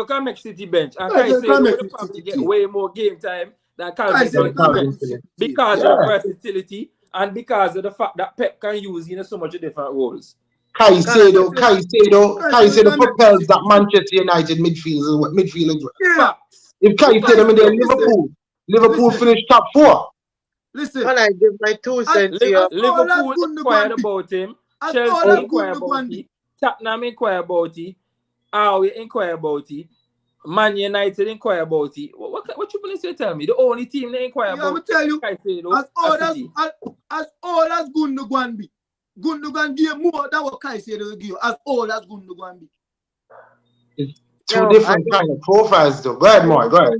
can make City bench, and Caicedo would probably get way more game time than Calvin because of versatility and because of the fact that Pep can use so much different roles. Caicedo propels that Manchester United midfield. Yeah. If Caicedo in there, Liverpool finished top 4. Listen, when I give my 2 cents here, Liverpool inquired about him. Chelsea inquired about him. Tottenham inquire about it. How we inquire about it. Man United inquire about it. What you gonna say? Tell me the only team they inquire Yeah, I'm about. tell you, Caicedo, as old as City. as old as Gundogan be, Gundogan give more than what Caicedo give. As old as Gundogan be. It's two Yo, different kind of profiles, though. Go ahead, Moy. Go ahead.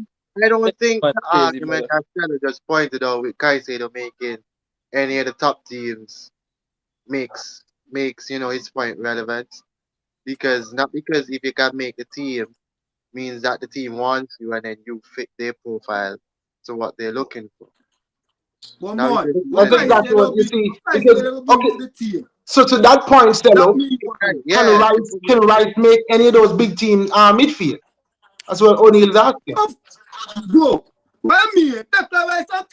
I don't think Man, the crazy argument fella. that Stella just pointed out with Caicedo making any of the top teams makes his point relevant. Because not because if you can make the team means that the team wants you and then you fit their profile to what they're looking for. But Now more, because what That's exactly what Caicedo you bring, see. what Because Caicedo bring okay, to the team. so to that point, That Stella, means yeah, can Rice make any of those big team midfield? That's what O'Neill's asking. bro. What I mean, Declan Rice a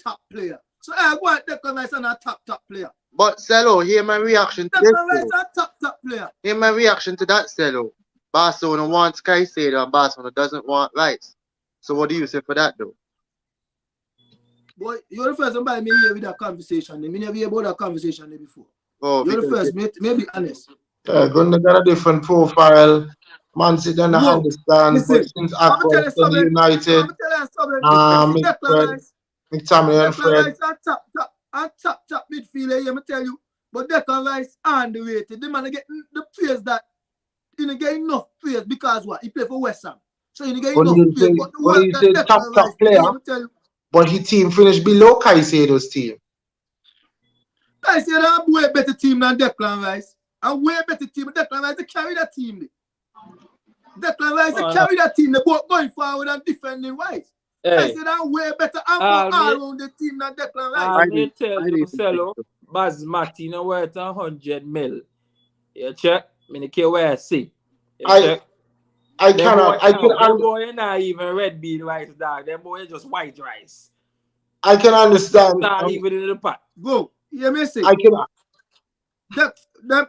top player. So I want Declan Rice and a top player. but Cello, hear my reaction to this. Declan Rice Though. a top player. Hear my reaction to that, Cello. Barcelona wants Caicedo and Barcelona doesn't want Rice. So what do you say for that though? Boy, you're the first somebody me hear with that conversation. Me never hear about that conversation before. Oh, You're the because first, may be honest. Yeah, Gundogan a different profile. Man City and I Whoa, understand, but listen, since I'm gonna tell Aqua you from something. United, I'm gonna tell you something. Declan Fred, Rice, McTominay and Declan Fred. Rice and top midfielder. Let me tell you. But Declan Rice underrated. The man get the players that he don't get enough players because what he play for West Ham, so he don't get enough O'Neill players. say, But the work O'Neill that say top Declan Rice player, do, let me tell you. but his team finished below Caicedo's team. I said I'm way better team than Declan Rice. I'm way better team. Declan Rice to carry that team. Declan Rice to carry that team. They both going forward and defending wise. I Hey, said I'm way better. I'm more all around the team than Declan Rice. I may tell I you, didn't think Cello, so. Basmati no worth 100 mil. You check? Me no care where I see. You I check? I Them boy, cannot I no, can them boy not even red bean rice, dog. Them boy just white rice. I can understand. Not even in the pot. Go. You hear me say? I can That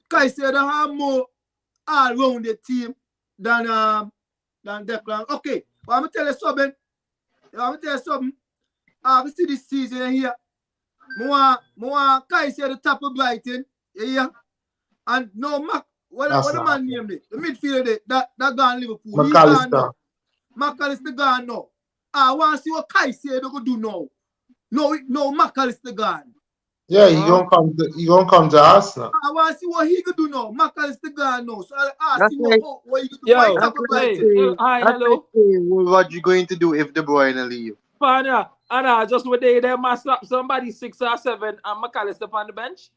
Caicedo have more all around the team than Declan. Okay, but I'm gonna tell you something. We see this season here. More Caicedo top of Brighton. Yeah. And no Mac. What the man named it? The midfielder that gone Liverpool. He gone now. McAllister gone now. I want to see what Caicedo go do now. No McAllister gone. yeah, he gonna come to Arsenal. I want to see what he could do now. McAllister gone now. So I That's see like, what he could do. Yo, Why top of hey, Brighton? hi, that's hello. like saying, well, what you going to do if De Bruyne leave? Anna, just when they must slap somebody 6 or 7 and McAllister on the bench.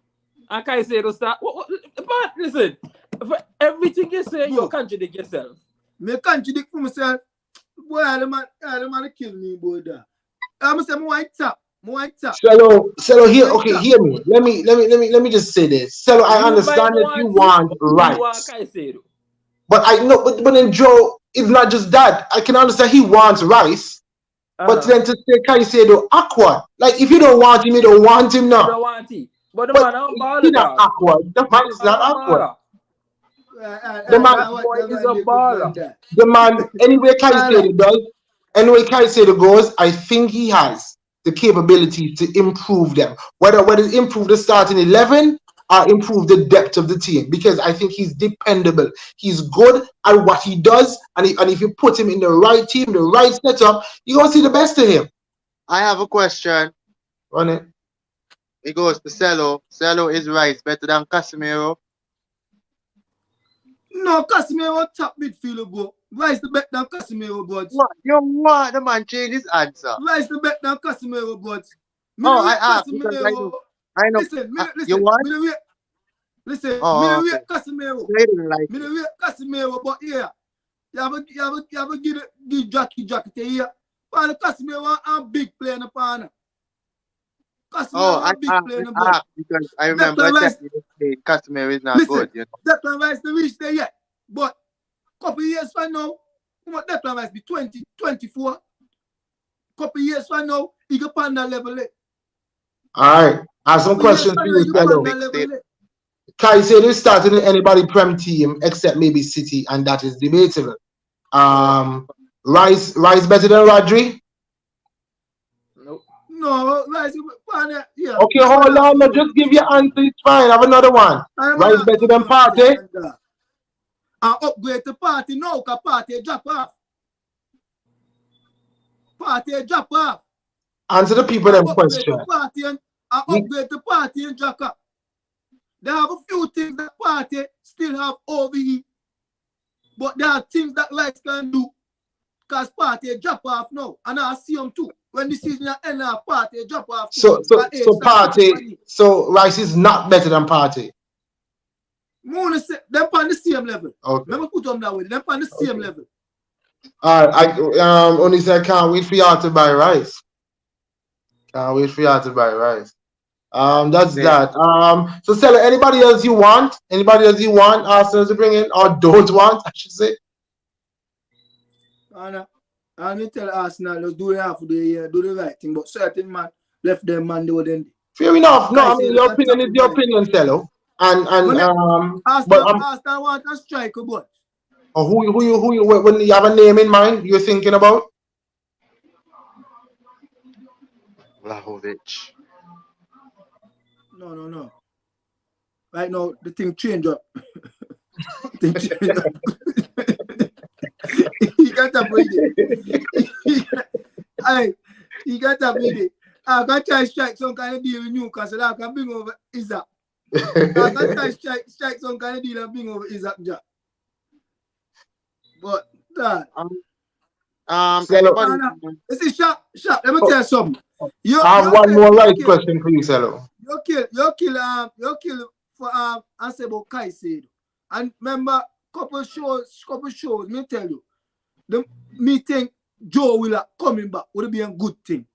And Caicedo start. But listen, for everything you say, you contradict yourself. Me contradict for myself. Boy, the man kill me, boy. I'm saying more top. Cello, here, okay, hear me. Let me just say this. Cello, I understand that you want Rice. Caicedo. But I know, but then Joe, it's not just that. I can understand he wants Rice. But then to say Caicedo Aqua, like if you don't want him, you don't want him now. You don't want him. But the man I'm baller, he's not Aqua. The man is not Aqua. The man is a baller. The man, anyway Caicedo does, anyway Caicedo goes, I think he has the capability to improve them. Whether improve the starting 11 or improve the depth of the team, because I think he's dependable. He's good at what he does, and if you put him in the right team, the right setup, you're gonna see the best of him. I have a question. Run it. It goes to Cello. Cello, is Rice better than Casemiro? No, Casemiro top midfielder, bro. Rice the better than Casemiro, bro. What? You want the man change his answer? Rice the better than Casemiro, bro. I asked because I know. Listen, Casemiro. Me no rate Casemiro, but yeah, you have a give Jackie to here. But the Casemiro a big player in the corner. Casemiro a big player in the ball. Because I remember Casemiro is not good. You know? Declan Rice to reach there yet, but couple years from now, Declan Rice be 20, 24. Couple years from now, he go on that level. All right, I have some questions for you, Cello. Caicedo is starting in anybody Prem team except maybe City, and that is debatable. Rice better than Rodri? No, No, Rice, yeah. Okay, hold on. No, just give your answer. It's fine. Have another one. Rice better than Party. And upgrade to Party now, because Party drop off. Party drop off. Answer the people them question. Party and upgrade to Party and drop off. They have a few things that Party still have over here. But there are things that Rice can do. Because Party drop off now. And I see them too. When the season ends, Party drop off. So Party, so Rice is not better than Party. They're on the same level. Okay. Never put them that way. They're on the same level. I only say I can't wait for y'all to buy Rice. Can't wait for y'all to buy Rice. That's that. So Stella, anybody else you want? Anybody else you want Arsenal to bring in or don't want, I should say? I need to tell Arsenal, let's do it half of the year, do the right thing, but certain man left them man do it. Fair enough. No, I mean your opinion is your opinion, Stella. Arsenal want a striker, but who you when you have a name in mind you're thinking about? Vlahovic. No. Right now, the thing change up. He got up with it. He got up with it. I can try strike some kind of deal with Newcastle. I can bring over Isaac. I can try strike some kind of deal and bring over Isaac Jack. But that. It's sharp. Let me tell you something. I have one more right question for you, Celo. You kill for I say about Caicedo. And remember, couple shows, me tell you, me think Joe Willock coming back would be a good thing.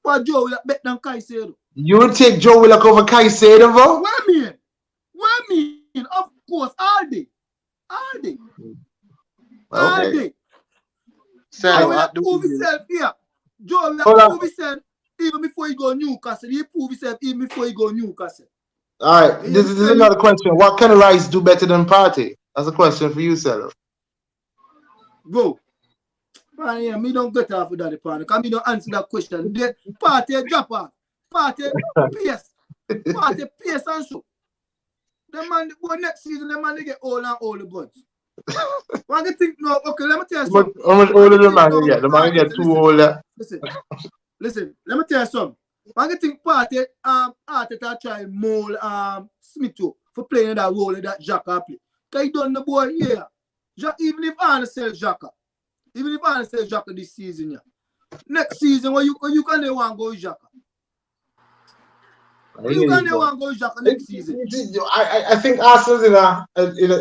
But Joe Willock better than Caicedo. You would take Joe Willock over Caicedo, bro? What mean? Of course, all day. Okay. Joe Willock prove himself here. Joe Willock prove himself even before he go Newcastle. He prove himself even before he go Newcastle. All right, this is another question. What can Rice do better than Partey? That's a question for you, Celo. Bro, man, me don't get off with that, partner. Because me don't answer that question. The Partey drop off. Partey pace. Partey pace and so. The man, well, next season, the man, they get all and all the buds. What do you think now? Okay, let me tell you something. How much older the man get? The man get too older. Listen, let me tell you something. I think Partey, Arteta try mold Smith for playing that role that Xhaka play. Because he done the boy here. Even if Arne sells Xhaka this season, yeah. Next season, when you can want to go with Xhaka. You can want to go with Xhaka next season. I think Arsenal's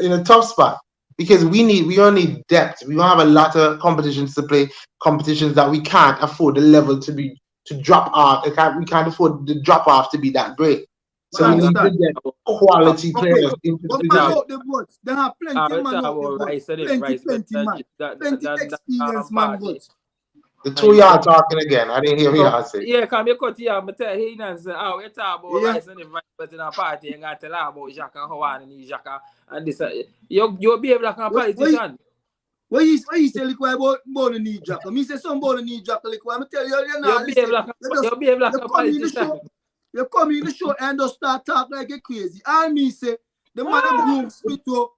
in a tough spot because we all need depth. We don't have a lot of competitions to play, competitions that we can't afford the level to drop off. We can't afford the drop off to be that great. So we need to get quality players into the season. They have plenty experience, man. The two y'all talking again. I didn't hear y'all say. Yeah, come here, cut here. But tell he and say, oh, we talk about Rice and the Rice, but in a party, and I tell her about Xhaka and Howard and Xhaka and this. You'll be able to come politician. What you say about born need Xhaka? Me say some born need Xhaka. I'm tell you, you'll be able to come politician. You come in the show and just start talk like a crazy. And me say the man room split to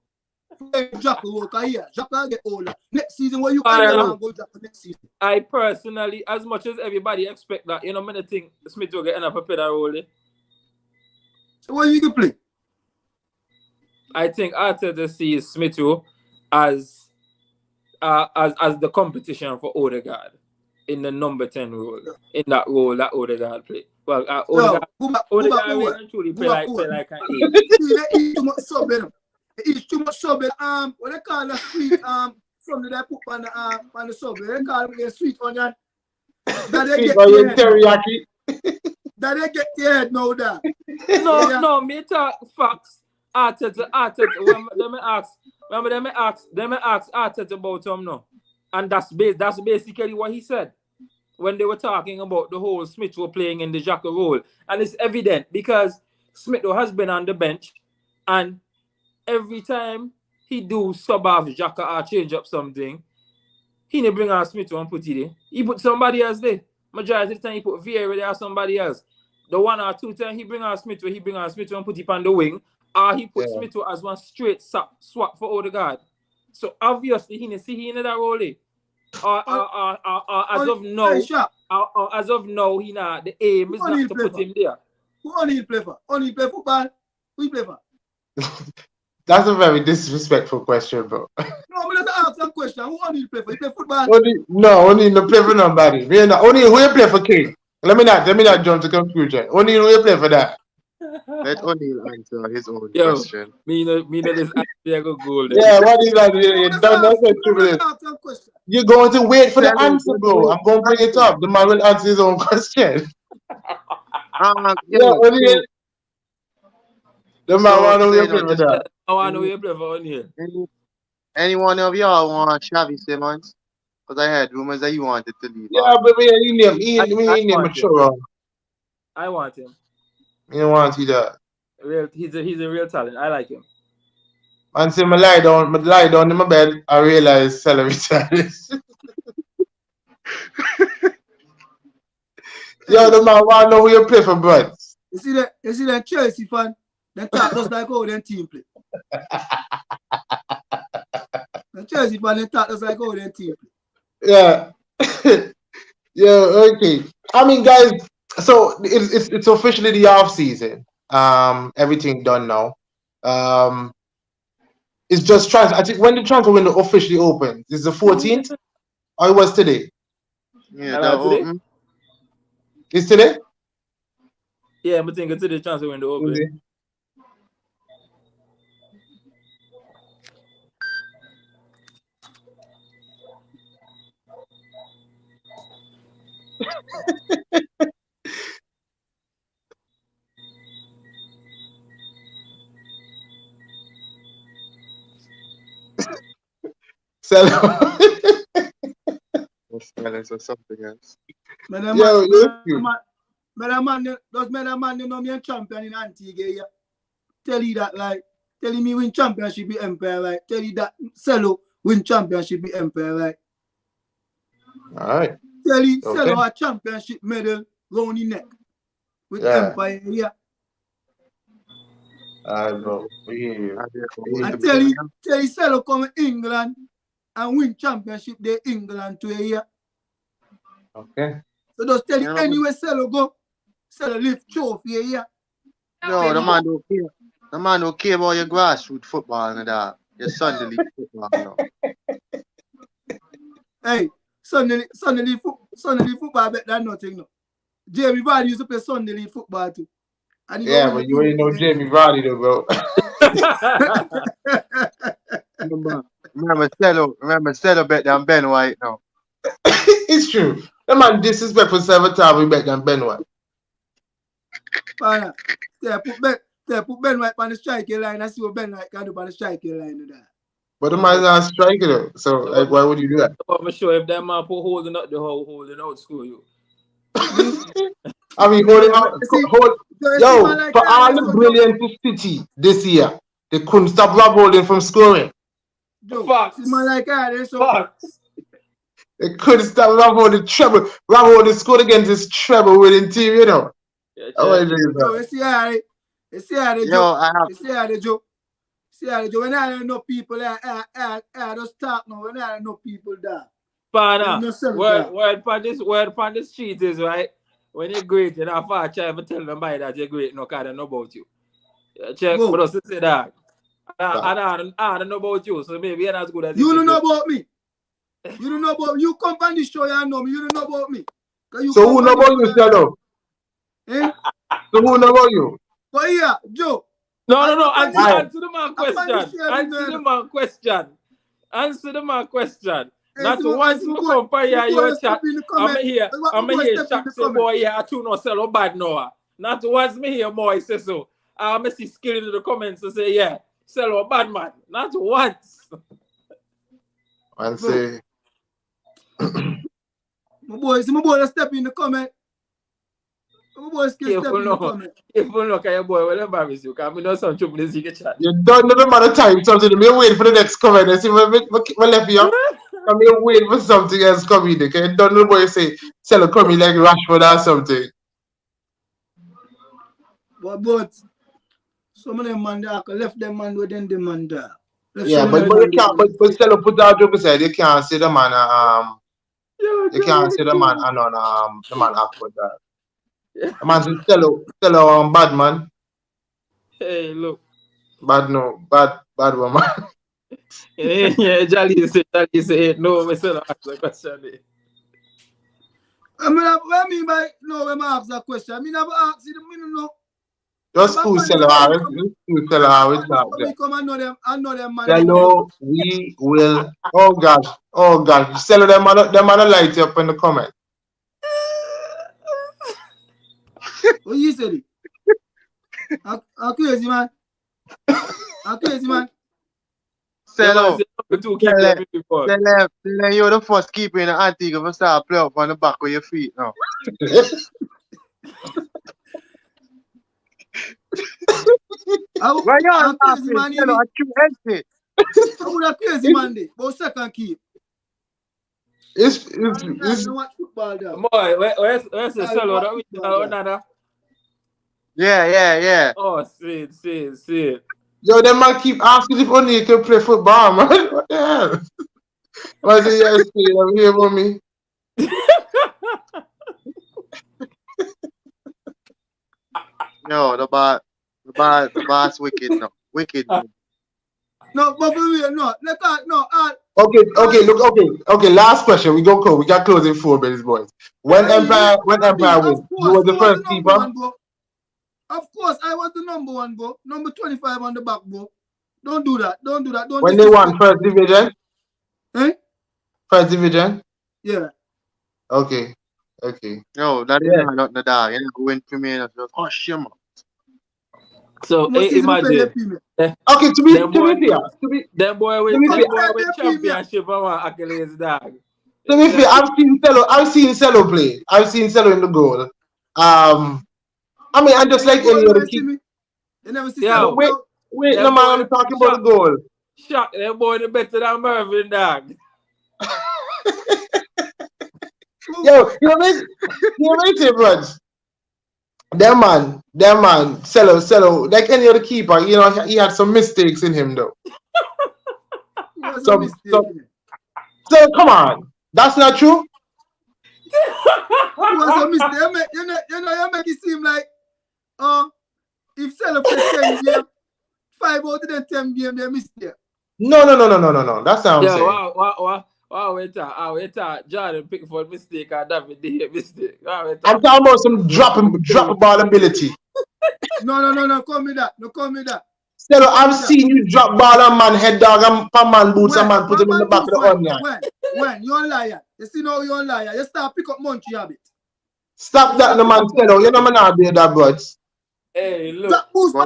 Xhaka work here. Xhaka get older. Next season, what you can go Xhaka next season? I personally, as much as everybody expect that, many think Smith will get enough to play that role. So what you can play? I think Arteta sees Smith as the competition for Odegaard in the number 10 role. In that role that Odegaard play. Well, Odegaard will actually play like an 8. He too much sub in him. He too much sub in what they call that sweet something that put on the sub. They call it a sweet onion. That they get teriyaki. That they get your head now that. No, me talk facts. Arteta. Remember them ask Arteta about him now. And that's basically what he said when they were talking about the whole Smith playing in the Xhaka role. And it's evident because Smith has been on the bench and every time he do sub off Xhaka or change up something, he didn't bring on Smith and put it in. He put somebody else there. Majority of the time he put Vieira there or somebody else. The 1 or 2 times he bring on Smith and put him on the wing, or he put Smith as one straight swap for Odegaard. So obviously he didn't see he in that role. Or as of now, he not the aim is not to put him there. Who O'Neal play for? O'Neal play football? Who he play for? That's a very disrespectful question, bro. No, I'm going to ask some question. Who O'Neal play for? He play football? O'Neal no play for nobody. O'Neal, who you play for King? Let me not jump to conclusion. O'Neal, who you play for that? Let O'Neal answer his own question. Me know this actually go goal. Yeah, what is that? You're going to wait for the answer, bro. I'm going to bring it up. The man will answer his own question. O'Neal. The man want to play for that. I want to play for O'Neal. Any one of y'all want Xavi Simons? Because I heard rumors that you wanted to leave. Yeah, but he name a show. I want him. You don't want to see that. He's a real talent. I like him. And say I lie down in my bed, I realize salary status. Yo, the man want to know who you play for, bro. You see that Chelsea fan? That talk just like how them team play. The Chelsea fan, they talk just like how them team play. Yeah. Yeah, okay. I mean, guys, so it's officially the off season. Everything done now. It's just transfer. I think when the transfer window officially opens, is the 14th? Or it was today? Yeah, that open. It's today? Yeah, I'm thinking today transfer window open. Okay. Silence or something else. Man, you know me a champion in Antigua here. Tell you that, like, telling me win championship be Empire, right? Tell you that Cello win championship be Empire, right? Alright. Tell you Cello a championship medal round the neck with Empire here. Bro. And tell you Cello come to England and win championship there England to a year. Okay. So just tell you anywhere Cello go, Cello lift trophy a year. No, the man don't care. The man don't care about your grassroots football and that. Your Sunday league football, you know. Hey, Sunday league football better than nothing, no. Jamie Vardy used to play Sunday league football too. And yeah, but you ain't know Jamie Vardy though, bro. Remember Cello better than Ben White now. It's true. The man disrespectful 7 times we better than Ben White. Put Ben White on the striking line and see what Ben White can do on the striking line. But the man's not striking though. So like, why would you do that? I'm sure if that man put holding out the whole holding out school you. I mean, holding out. For all the brilliance of City this year, they couldn't stop Rob Holding from scoring. Facts. They couldn't stop Rob Holding treble. Rob Holding scored against his treble winning team, you know. You see how they joke. When I don't know people, I just talk now. When I don't know people there. Pana, word upon the street is right. When you're great, you're not far try to tell nobody that you're great, no kind of know about you. Check for us to say that. I don't know about you, so maybe you're not as good as you. You don't know about me. You don't know about me. You come on the show, you know me. You don't know about me. So who know about you, Shadow? Eh? So who know about you? But yeah, Joe. No. Answer the man question. Not once you come for your chat, I'm here Shaq say, boy, yeah, I too no sell bad now. Not once me hear more say so. I see skill in the comments to say, yeah, sell bad man. Not once. And say, my boy step in the comment. My boy step in the comment. If you look at your boy, well, embarrass you. Because I know some trouble in the chat. You don't know the matter time something. Me wait for the next comment and see what left you. I'm here waiting for something else coming. Okay, don't nobody say Cello coming like Rashford or something. But some of them man there, left them man within the man there. Yeah, but you can't. But Cello put that joke aside. You can't say the man. You can't say the man. The man act with that. The man say Cello bad man. Hey, look. Bad no, bad woman. Yeah, Jolly say, no, we still ask the question. I mean, what I mean by no, when I ask that question, I mean, I've asked you, I mean, no. Just school Cello Harris. School Cello Harris. I know them man. Cello, we will. Oh gosh. Cello, them man light you up in the comment. What you said? I'm crazy, man. Cello, Two keep before. you're the first keeper in the Antigua for start play up on the back of your feet now. Why you I'm crazy, laughing? man. Cello, I can't help it. I would have crazy, man. But second keep. It's I watch football there. Boy, where's the Cello? That we another. Yeah. Oh, see. yo, them man keep asking if only you can play football, man. What the hell? Why do you say I'm here for me? No, the boss wicked now. Wicked. No, but for real, no. Okay. Last question. We got closing 4 minutes, boys. When Empire wins, you were the first keeper. Of course, I was the number 1, bro. Number 25 on the back, bro. Don't do that. When they won first division? Eh? First division? Yeah. Okay. No, that is not the dog. You go in for me and just shimmer. So imagine. Okay, to be fair, That boy with championship of accolades, dog. To be fair, I've seen Cello play. I've seen Cello in the goal. I mean, I'm just like any other keeper. You never see Cello. Wait, no man, I'm talking about the goal. Shock, that boy is better than Mervyn, dog. Yo, you know it, bro. That man, Cello, like any other keeper, you know, he had some mistakes in him though. So come on, that's not true. It was a mistake. You make it seem like, if Cello play 10 games, 5 out of them 10 games, they mistake. No. That's what I'm saying. Wow, wait, Jordan Pickford mistake and David De Gea mistake. I'm talking about some drop ball ability. No, call me that. Cello, I've seen you drop ball on man head dog and pan man boots and man put him in the back of the onion. When? You're a liar. You see now you're a liar. You start pick up Munchie habit. Stop that, no man, Cello. You know me not do that, bro. Hey, look. Drop boots by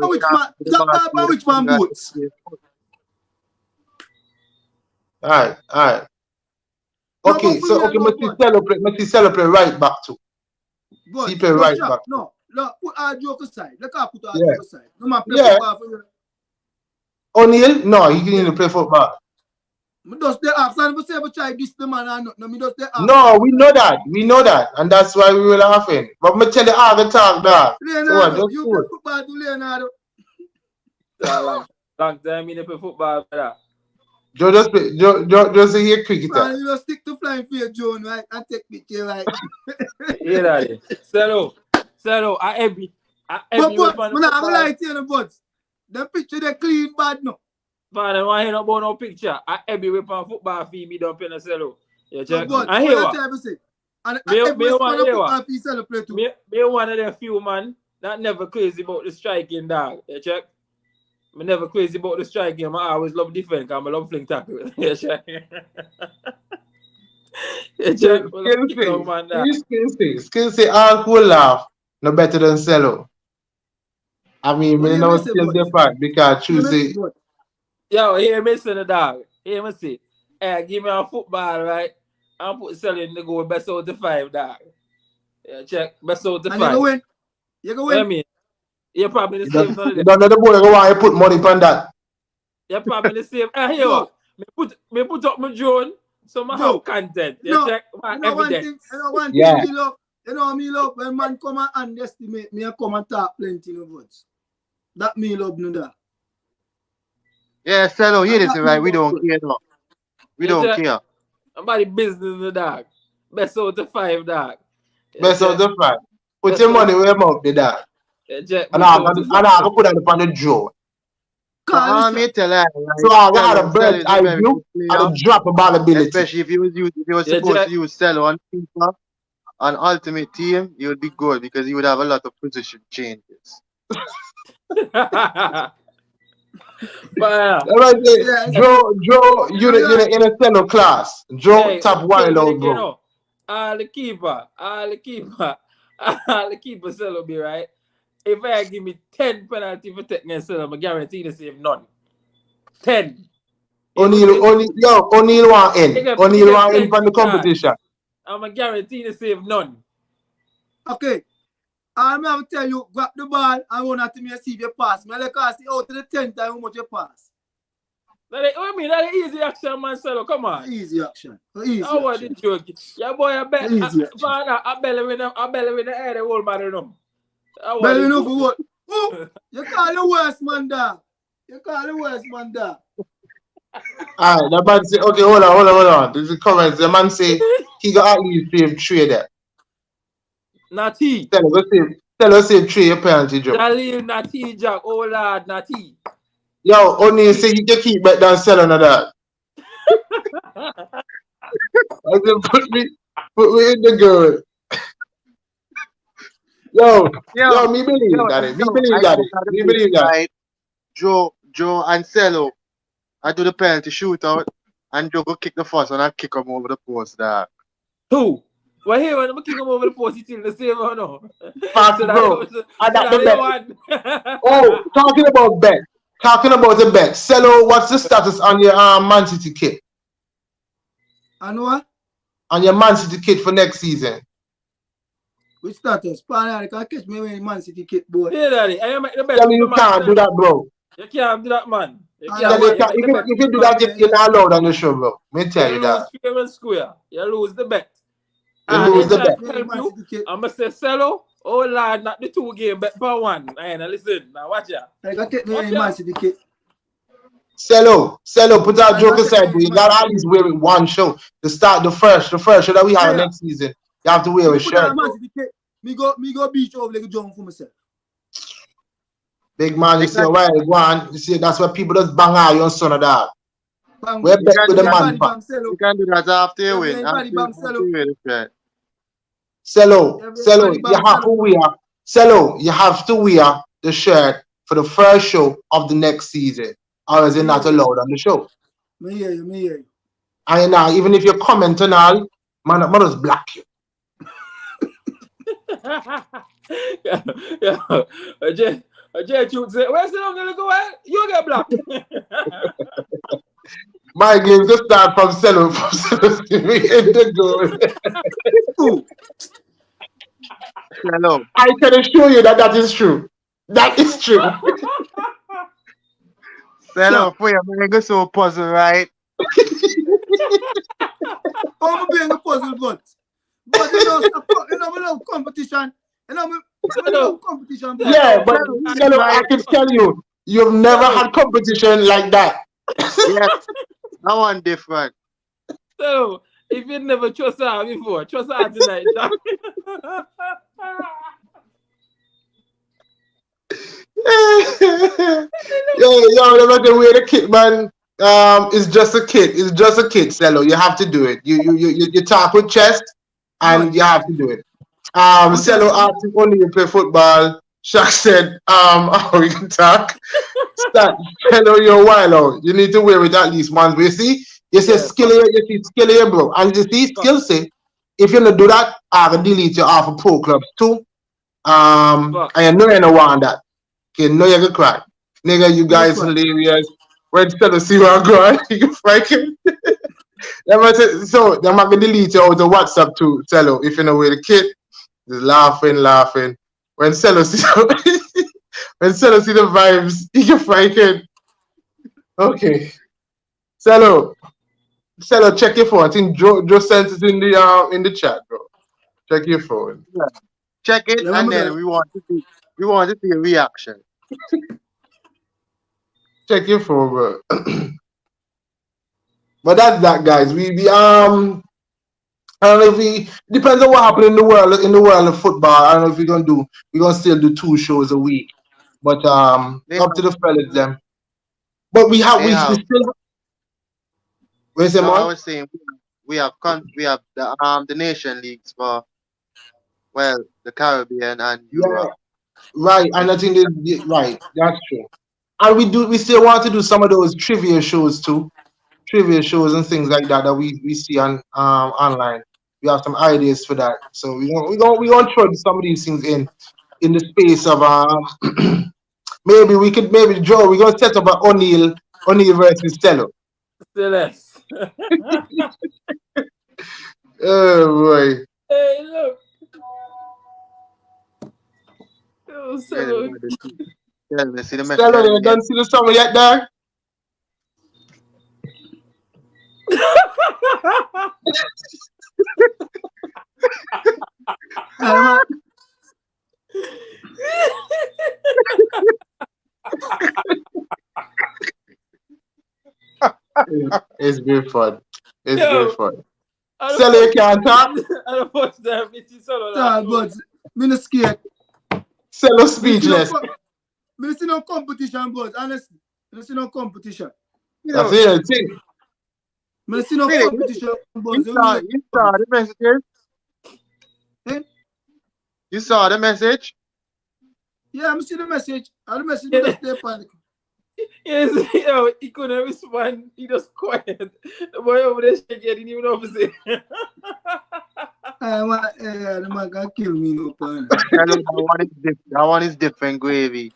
which man boots? All right. Okay, Messi celebrate right back too. He play right back. No, put our joke aside. Let's put our joke aside. No man play football for you. O'Neal? No, he can even play football. Me just they ask and we say we try this the man or not. No, me just they ask. No, we know that, and that's why we were laughing. But me tell you all the talk, dog. Leonardo, so you play football to Leonardo. Long time you play football, brother. Joe just say he cricketer. Man, you just stick to flying for your Joan, right? And take picture, right? Yeah, daddy. Cello, I every. But I'm like to you, but the picture they clean bad no. Man, I want to hear about no picture. I every whip on football fee me don't pay no Cello. You check. But I hear what? And me football fee celebrate too. Me one of the few man that never crazy about the striking, dog. You check. I never crazy about the striking. I always love defense because I love fling tackle. You check. Skill say all cool laugh no better than Cello. I mean, we know still different because choose. Yo, hear me say the dog. Hear me say, hey, give me a football, right? I'm put Cello in the goal best out of 5, dog. Yeah, check best out of 5. You go win. I mean, you're probably the same. You don't know the boy go want to put money on that. You're probably the same. Here, me put up my drone So my Bro, have content. You no, check my evidence. one Yeah. thing me love. You know me love when man come and underestimate me and come and talk plenty of words. That me love no that. Yeah, Cello, you And listen that right. me We love don't good. care, no. We You don't check care. about the business, the dog. Best out of 5, dog. You Best of check. the five. Put Best your out. money where mouth did that. You check. And Best I'm out of gonna 5. put that upon the draw. Call Me tell you, So right? I got a Cello bird's is a eye very view good and player, a drop of ball ability. especially if you was You supposed to check. use Cello on FIFA on Ultimate Team, you would be good because you would have a lot of position changes. But Let me say, Yeah, Joe, you in a cello class. Joe hey, top tell wild me out, again, bro. all the keeper, all the keeper sell be right. If I give me 10 penalty for taking a sell, I guarantee to save none. 10. You know O'Neal want in. me O'Neal get want in from plenty the chance. competition. I'm a guarantee to save none. okay. I'm going to tell you, grab the ball and run at me and see if you pass. Me like I see out to the 10 time how much you pass. That is, I mean, that is easy action, man. Sell, come on. Easy action. Easy Oh, what the action. joke? Yeah, boy, I bet. Easy action. I belly with the air, the whole body, no. Oh, what Better the enough for joke? what? Oh, you call the worst man there. You call the worst man there. Alright, the man say, okay, hold on. This is comments. The man say he got at least save 3 there. Not he. Tell us save 3 penalty job. Jaleel, not he, Jack. Oh, lad, not he. Yo, O'Neal say he can keep back down selling of that. I said, put me in the good. Yo, me believe that. Me believe I that. got Me the believe that. right. Joe and Cello, I do the penalty shootout, and Joe go kick the first one and kick him over the post there. Who? Well, here, when I'm kicking over the post, it's still the same or no? Fast, So bro. that And that the they bet. won. Oh, talking about bet. Talking about the bet. Cello, what's the status on your Man City kit? And what? On your Man City kit for next season? Which status? Pan, you can catch me when Man City kit, boy. Yeah, daddy. I make the bet. Tell me you can't do that, bro. You can't do that, man. You I can't. know. If You make the bet. you do that, you're not allowed on the show, bro. Me tell You you lose that. fair and square. You lose the bet. You And lose they the try bet. to help you. I'm going to say, Cello, oh, lad, not the 2 game, bet per 1. Hey, now listen. Now, watch ya. I can catch me Watch when ya. Man City kit. Cello, put that I joke got aside, it, bro. You man. got to at least wear it one show. To start the first show that we have Yeah. next season. You have to wear a Me put on shirt, Man bro. City kit. Me go beach over like a jump for myself. Big man, you see why go on. You see, that's why people just bang out your son of that. Bang. We're bet with the Yeah, man, Bang, sell You can do that after you Yeah, win. everybody bang Cello. Cello, Everybody you bang have to Cello. wear. Cello, you have to wear the shirt for the first show of the next season, or is it not allowed on the show? Me hear you. And now, even if you comment and all, man just block you. Yeah. Jay Chuck say, where's the long gonna go at? You get blocked. My game just start from Cello in the goal. Cello. I can assure you that is true. That is true. Cello, for you, man, go so puzzle, right? I'm being a puzzle, but you know, we love competition. We love competition. Boy. Yeah, but Cello, I can tell you, you've never had competition like that. Yes, that one different. So, if you never trust her before, trust her tonight, Jack. Yo, let me wear the kit, man. It's just a kit. It's just a kit, Cello. You have to do it. You talk with chest, and you have to do it. Cello asked if only you play football. Shaq said, oh, we can talk. Start. Cello, you're wild out. You need to wear it at least once. But you see skill here, bro. And you see skill say, if you don't do that, I will delete you off of pro clubs too. And you know you don't want that. Okay, no, you can cry. Nigga, you guys hilarious. When Cello see what I'm going, you can fight him. So, they're not going to delete you out of WhatsApp too, Cello. If you know where the kid, just laughing. When Cello see the vibes, he can fight him. Okay. Cello, Sell check your phone. I think Joe sent it in the chat, bro. Check your phone. Yeah. Check it, Yeah, and remember then that. we want to see a reaction. Check your phone, bro. But that's that, guys. I don't know if we depends on what happened in the world of football. I don't know if we're gonna still do 2 shows a week. But They up to have, the fellas them. But they we have. still wait a second, No, I man. was saying we have the nation leagues for the Caribbean and Yeah, Europe. right. And I think right, that's true. And we still want to do some of those trivia shows too. Trivia shows and things like that that we see on online. We have some ideas for that. So we gonna throw some of these things in the space of maybe Joe, we're gonna set up an O'Neal versus Cello. Still less. Oh boy. Hey, look. Oh, Yeah, so yeah, they see the message Cello, I you didn't get. done see the summer yet, dog? Man, It's been fun. It's been Yo, fun. I Cello, you can't talk. don't watch that. It's solo last sorry, but me not scared. Cello Me see speechless. me see no competition, but honestly, me see no competition. You That's know, it, I think. Me see no really, competition, but you saw the messages. Eh? You saw the message. Yeah, me see the message. And the message just stay panic. Yes, yo, he couldn't respond. He just quiet. The boy over there shaking, he didn't even know what to say. The man can kill me, no pan. That one is different gravy.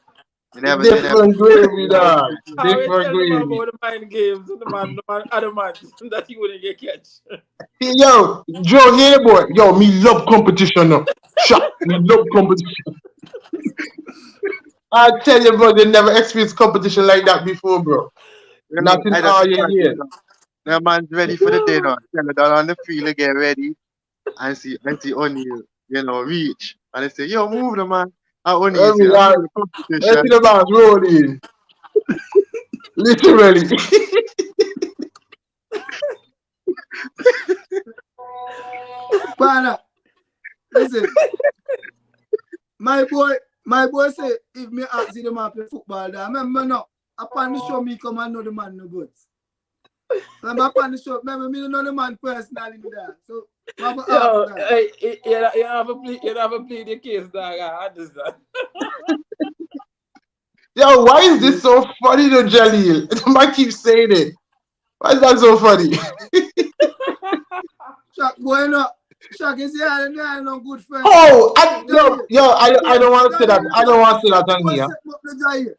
You never Different gravy, dog. I always Different tell the man gravy. about the mind games and the man, other man, that he wouldn't get catch. Hey, yo, Joe, here, boy. Yo, me love competition now. Shut. Me love competition. I tell you, bro, they never experienced competition like that before, bro. know, Nothing I just all year. the man's ready for the day now. Tell down on the field get ready and see O'Neal, reach. And they say, yo, move the man. And O'Neal say, I'm in the Let's see competition. the bounce rolling. Literally. Pana, listen. My boy say if me ask the man play football, I remember now. Upon the show me come and know the man no good. Remember upon the show, remember me know the man personally there. So Yo, hey, you have a play the case, dog. I understand. Yo, why is this so funny to Jaleel? I keep saying it. Why is that so funny? Shaq boy no. Shaq is here and there no good friend. Oh, I don't want to say that. I don't want to say that on here.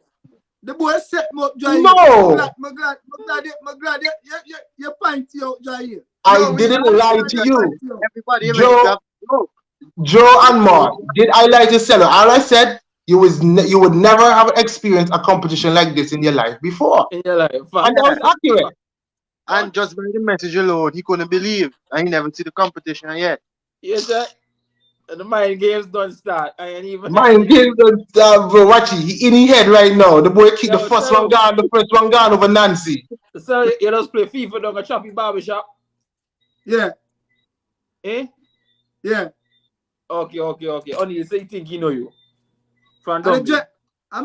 The boy set me up, Jair. No. I'm glad you point out, Jair. I didn't lie to you. Everybody ready Joe, to have look. Joe and Mark, did I lie to Cello? All I said, you would never have experienced a competition like this in your life before. In your life, And that was accurate. And just by the message alone, he couldn't believe. And he never see the competition yet. Yes, sir. The mind games don't start. I ain't even. Mind games, bro, watch it. He in his head right now. The boy kicked the first one gone over Nancy. So you just play FIFA down a choppy barbershop? Yeah. Eh? Yeah. Okay. Only you say you think he know you. From I Dublin.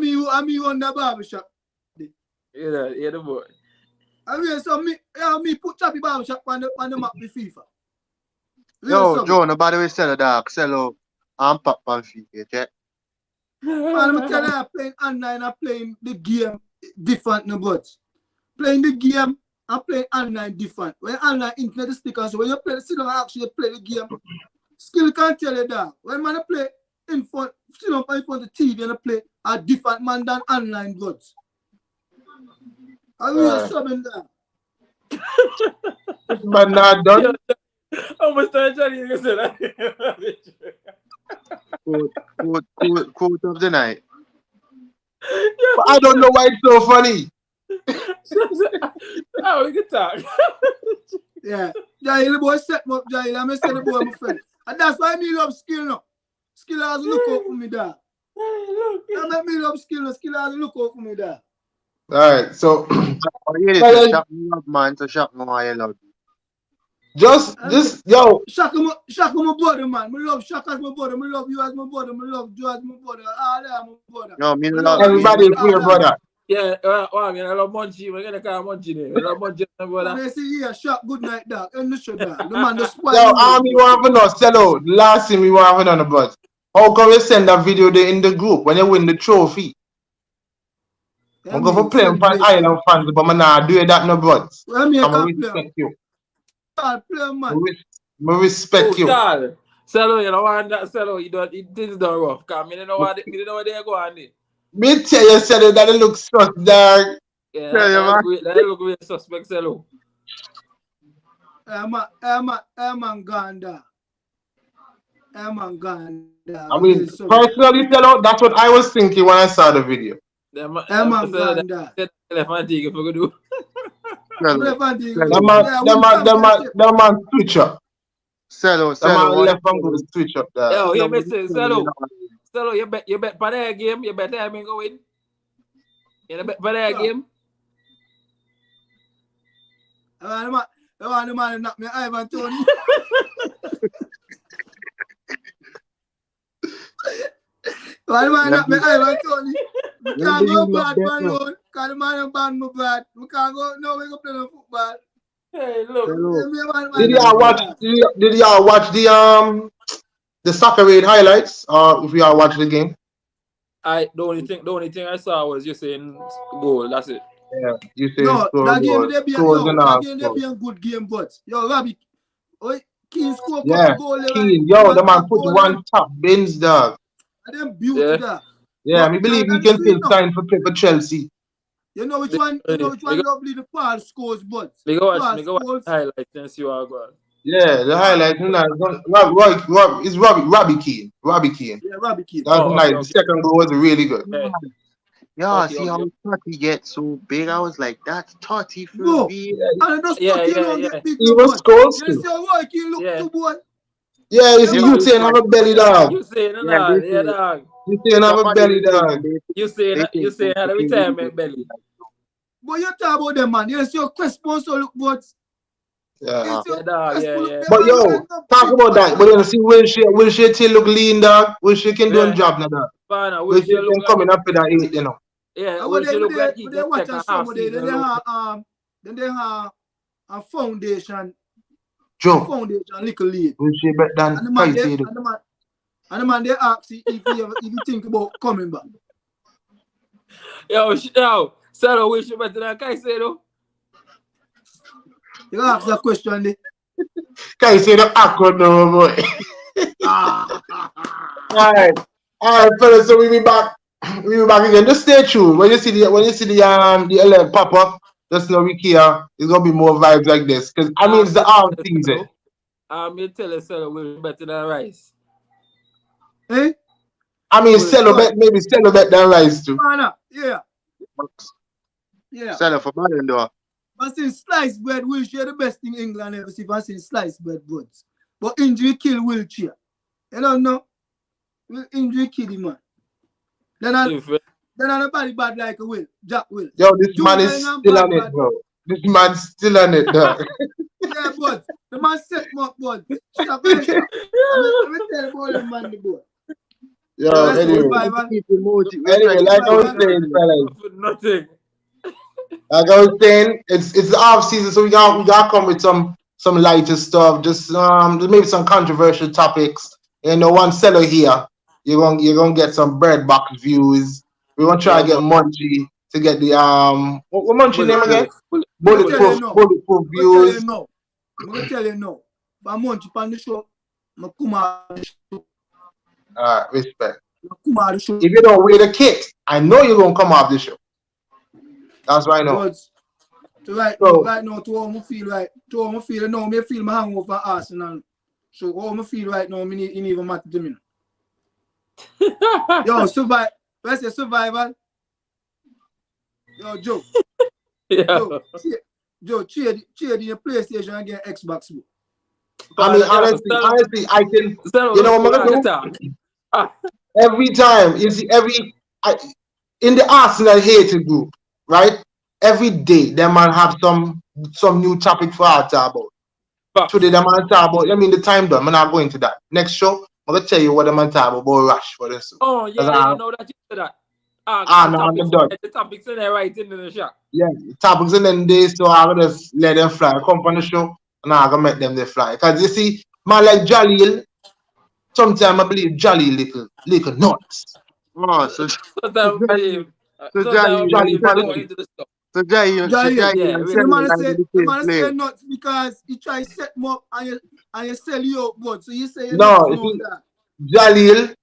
mean on the barbershop. Yeah, the boy. I mean, so me put Chappy barbershop on the map with FIFA. Yo, Joe, nobody will sell a dog. Sell and pop on FIFA, yeah? Man, I'm telling you, I'm playing online, I'm playing the game different, no but. Playing the game, I'm playing online different. When online internet is stick on, so when you play, sit down and actually play the game, skill can't tell you that. When man play in front, sit down in front of the TV and play a different man than online goods. I will subbing that. This man not done. How much time you say that? Quote of the night. But I don't know why it's so funny. Oh, we can talk. Yeah. Jai, the boy set me up, Jai. I'm say the boy, my friend. And that's why me love skill now. Skill has look out for me there. That make me love skill. Skill has look out for me there. All right, so Oh, yeah, it's a shop me love, man. So shop me why you love. just yo, Shaka my brother, man. Me love Shaka as my brother. Me love you as my brother. Me love Joe as my brother. All that my brother. No, me Me love everybody is here, brother. Yeah, I mean, I love Munchie. We're gonna call Munchie there. I love Munchie, brother. I say, yeah, Shaka, good night, dog. And the show, dog. The man, the spoil. Yo, Army want to know, sell out. The last thing we want to know about. How come you send that video there in the group when you win the trophy? I'm going for playing for Island fans, but I'm not doing that no buts. I'm respect you. I respect you. Sell you know want that sell you don't it is not rough. Cause me don't know what they go on there. Me tell you, sell that it looks sus, dog. Yeah, that look really suspect, sell. I'm Ganda. I'm Ganda. I mean, personally, sell out, that's what I was thinking when I saw the video. I'm Ganda. That man switch up. Sell That man left and go switch up there. Yo, you bet sell you bet for that game, you bet I mean go win. You bet for that game. The man knock me Ivan Tony. The man knock me Ivan Tony. We can't go bad man alone. Cause the man ban me bad. We can't go no we go play no football. Hey, look. Did y'all watch the soccer raid highlights? Or if y'all watch the game? The only thing I saw was you saying goal. That's it. Yeah, you say no, score that game goal. they be a good game, but yo, Robbie, Keane score yeah, goal. Keane, yo, the man put one top bins, dog. And them beauty that. Yeah, I believe he can still sign for Chelsea. You know which one? You know which one? Lovely the Paul scores, but me go watch highlights and see what I got. Yeah, the highlights. It's Robbie Keane. Robbie Keane. Yeah, Robbie Keane. That was nice. The second goal was really good. Yeah, see how Totty gets so big. I was like, that's Totty for me. Yeah. He was scores too. You see how Roy Keane look to boy? Yeah, you see, you saying have a belly dog. You saying dog. You saying have a belly dog. You saying have a retirement belly. But you talk about them, man. You see your Crespo so look but. Yeah. But yo, talk about that. But you see, will she still look lean, dog? Will she can do a job now, dog? Will she can come in up with that 8, you know? Yeah, will she look like he can take a half season? Then they have a foundation. Joe. Foundation, little lead. Will she bet than Caicedo? And the man they ask if you think about coming back. Yo, Sarah, will she better than Caicedo? You ask that question there. Caicedo awkward no boy. Alright, fellas. So we be back again. Just stay tuned. When you see the 11 pop up, just know we here. It's gonna be more vibes like this. Because I mean it's the arm season. You tell us Sarah will be better than Rice. Eh? I mean maybe Cello bet than Rice too. Yeah. Sell it for money though. I seen sliced bread wheelchair the best thing England ever see. I seen sliced bread buds. But injury kill wheelchair. You don't know? Injury kill him, man. Then nobody bad like a Will. Jack Will. Yo, this man is still on it, bro. This man's still on it, dog. Yeah, but the man set him up, bud. Let me tell you about the man, the boy. Yo, anyway, like I was saying, fellas. Nothing. Like I was saying, it's the off season, so we got come with some lighter stuff, just maybe some controversial topics. You know, one seller here, you're gonna get some bread box views. We're gonna try to get Munchie to get the what Munchie name again? Bulletproof views. I'm gonna tell you no. If I'm Munchie on the show, I'm gonna come out the show. Alright, respect. If you don't wear the kit, I know you're gonna come off the show. That's right now. Right now, to how I feel now, I feel my hangover for Arsenal. So how I feel right now, it even matter to me. Yo, let's say survival. Yo, Joe. Yeah. Joe, Joe, trade in PlayStation and get Xbox. Bro. I mean, honestly, I can. You know what I'm gonna do? Every time, you see, in the Arsenal hated group, right? Every day, them man have some new topic for our talk about. Today, the man talk about. I mean, the time done. I'm not going to that. Next show, I'm gonna tell you what the man talk about Rush for this. Oh yeah, you know that you said that. No, I'm done. The topics in there right in the shop. Yeah, topics in them days, so I'm gonna just let them fly. Come on the show, and I'm gonna make them they fly. Cause you see, man like Jalil, sometimes I believe Jalil little nuts. Oh, so Sometimes I believe. So Jalil, the man say nuts because he try to set him up and you sell you out, but so you say you no, that. Jalil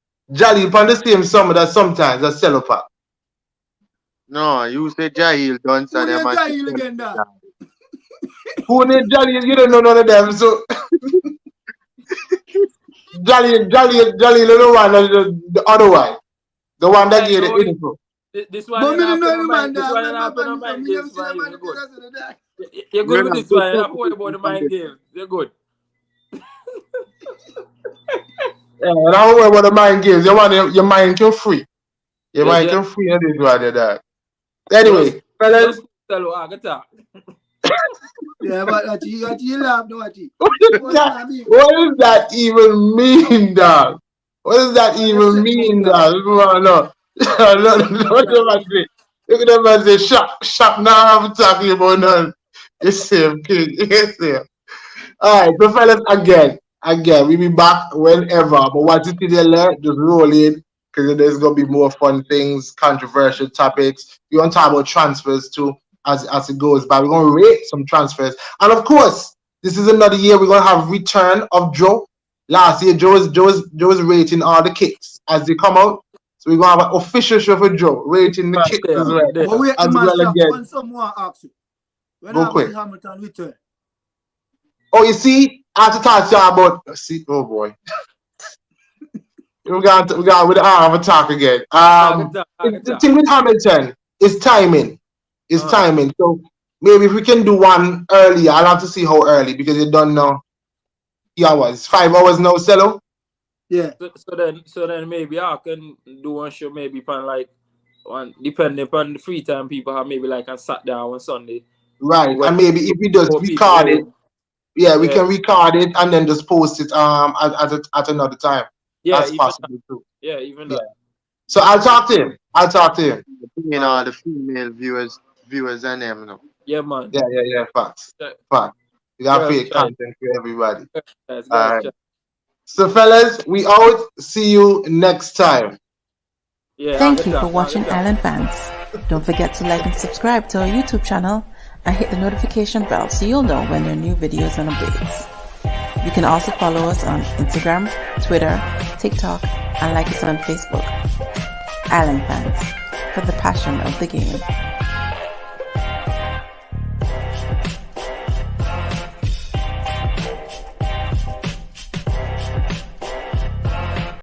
on the same summer that sometimes I sell up. No, you say Jahil don't say them. Jahil again that. Who need Jalil? You don't know none of them, so Jalil, the one, the other one. The one that gave the info. This one is not the mind games. You're good with this one. You're not worried about the mind games. You're good. Yeah, I don't worry about the mind games. You want your mind can free. Your mind can free and this one and that. Anyway, fellas. Yeah, but you laugh, no, what does that even mean, dog? What does that even mean, dog? No. Look at them and say, shop now, I'm talking about none. You see him, king. You see him. Alright, so fellas, again, we be back whenever. But once you see the alert, just roll in, because there's going to be more fun things, controversial topics. We're going to talk about transfers too, as it goes by. We're going to rate some transfers. And of course, this is another year we're going to have return of Joe. Last year, Joe was rating all the kicks as they come out. So we're going to have an official show for Joe, rating the kicks as well. But wait, as well again. One someone ask you. When go quick. Hamilton return? Oh, you see, I have to talk to you about. See, oh boy, we got with the arm of talk again. The thing with Hamilton is timing. Timing. So maybe if we can do one earlier, I'll have to see how early because you don't know. 3 hours, 5 hours now, Cello. Yeah. So then maybe I can do one show maybe upon like one depending upon the free time people have maybe like on Saturday or on Sunday. Right, and maybe if we just record it, we can record it and then just post it at another time. Yeah, that's possible too. Yeah, even that. So I'll talk to him. You know, the female viewers and them, you know. Yeah, man. Yeah. Facts. We got great content for everybody. So fellas, we out. See you next time. Yeah, thank you for watching Island Fans. Don't forget to like and subscribe to our YouTube channel and hit the notification bell so you'll know when there are new videos and updates. You can also follow us on Instagram, Twitter, TikTok, and like us on Facebook. Island Fans, for the passion of the game.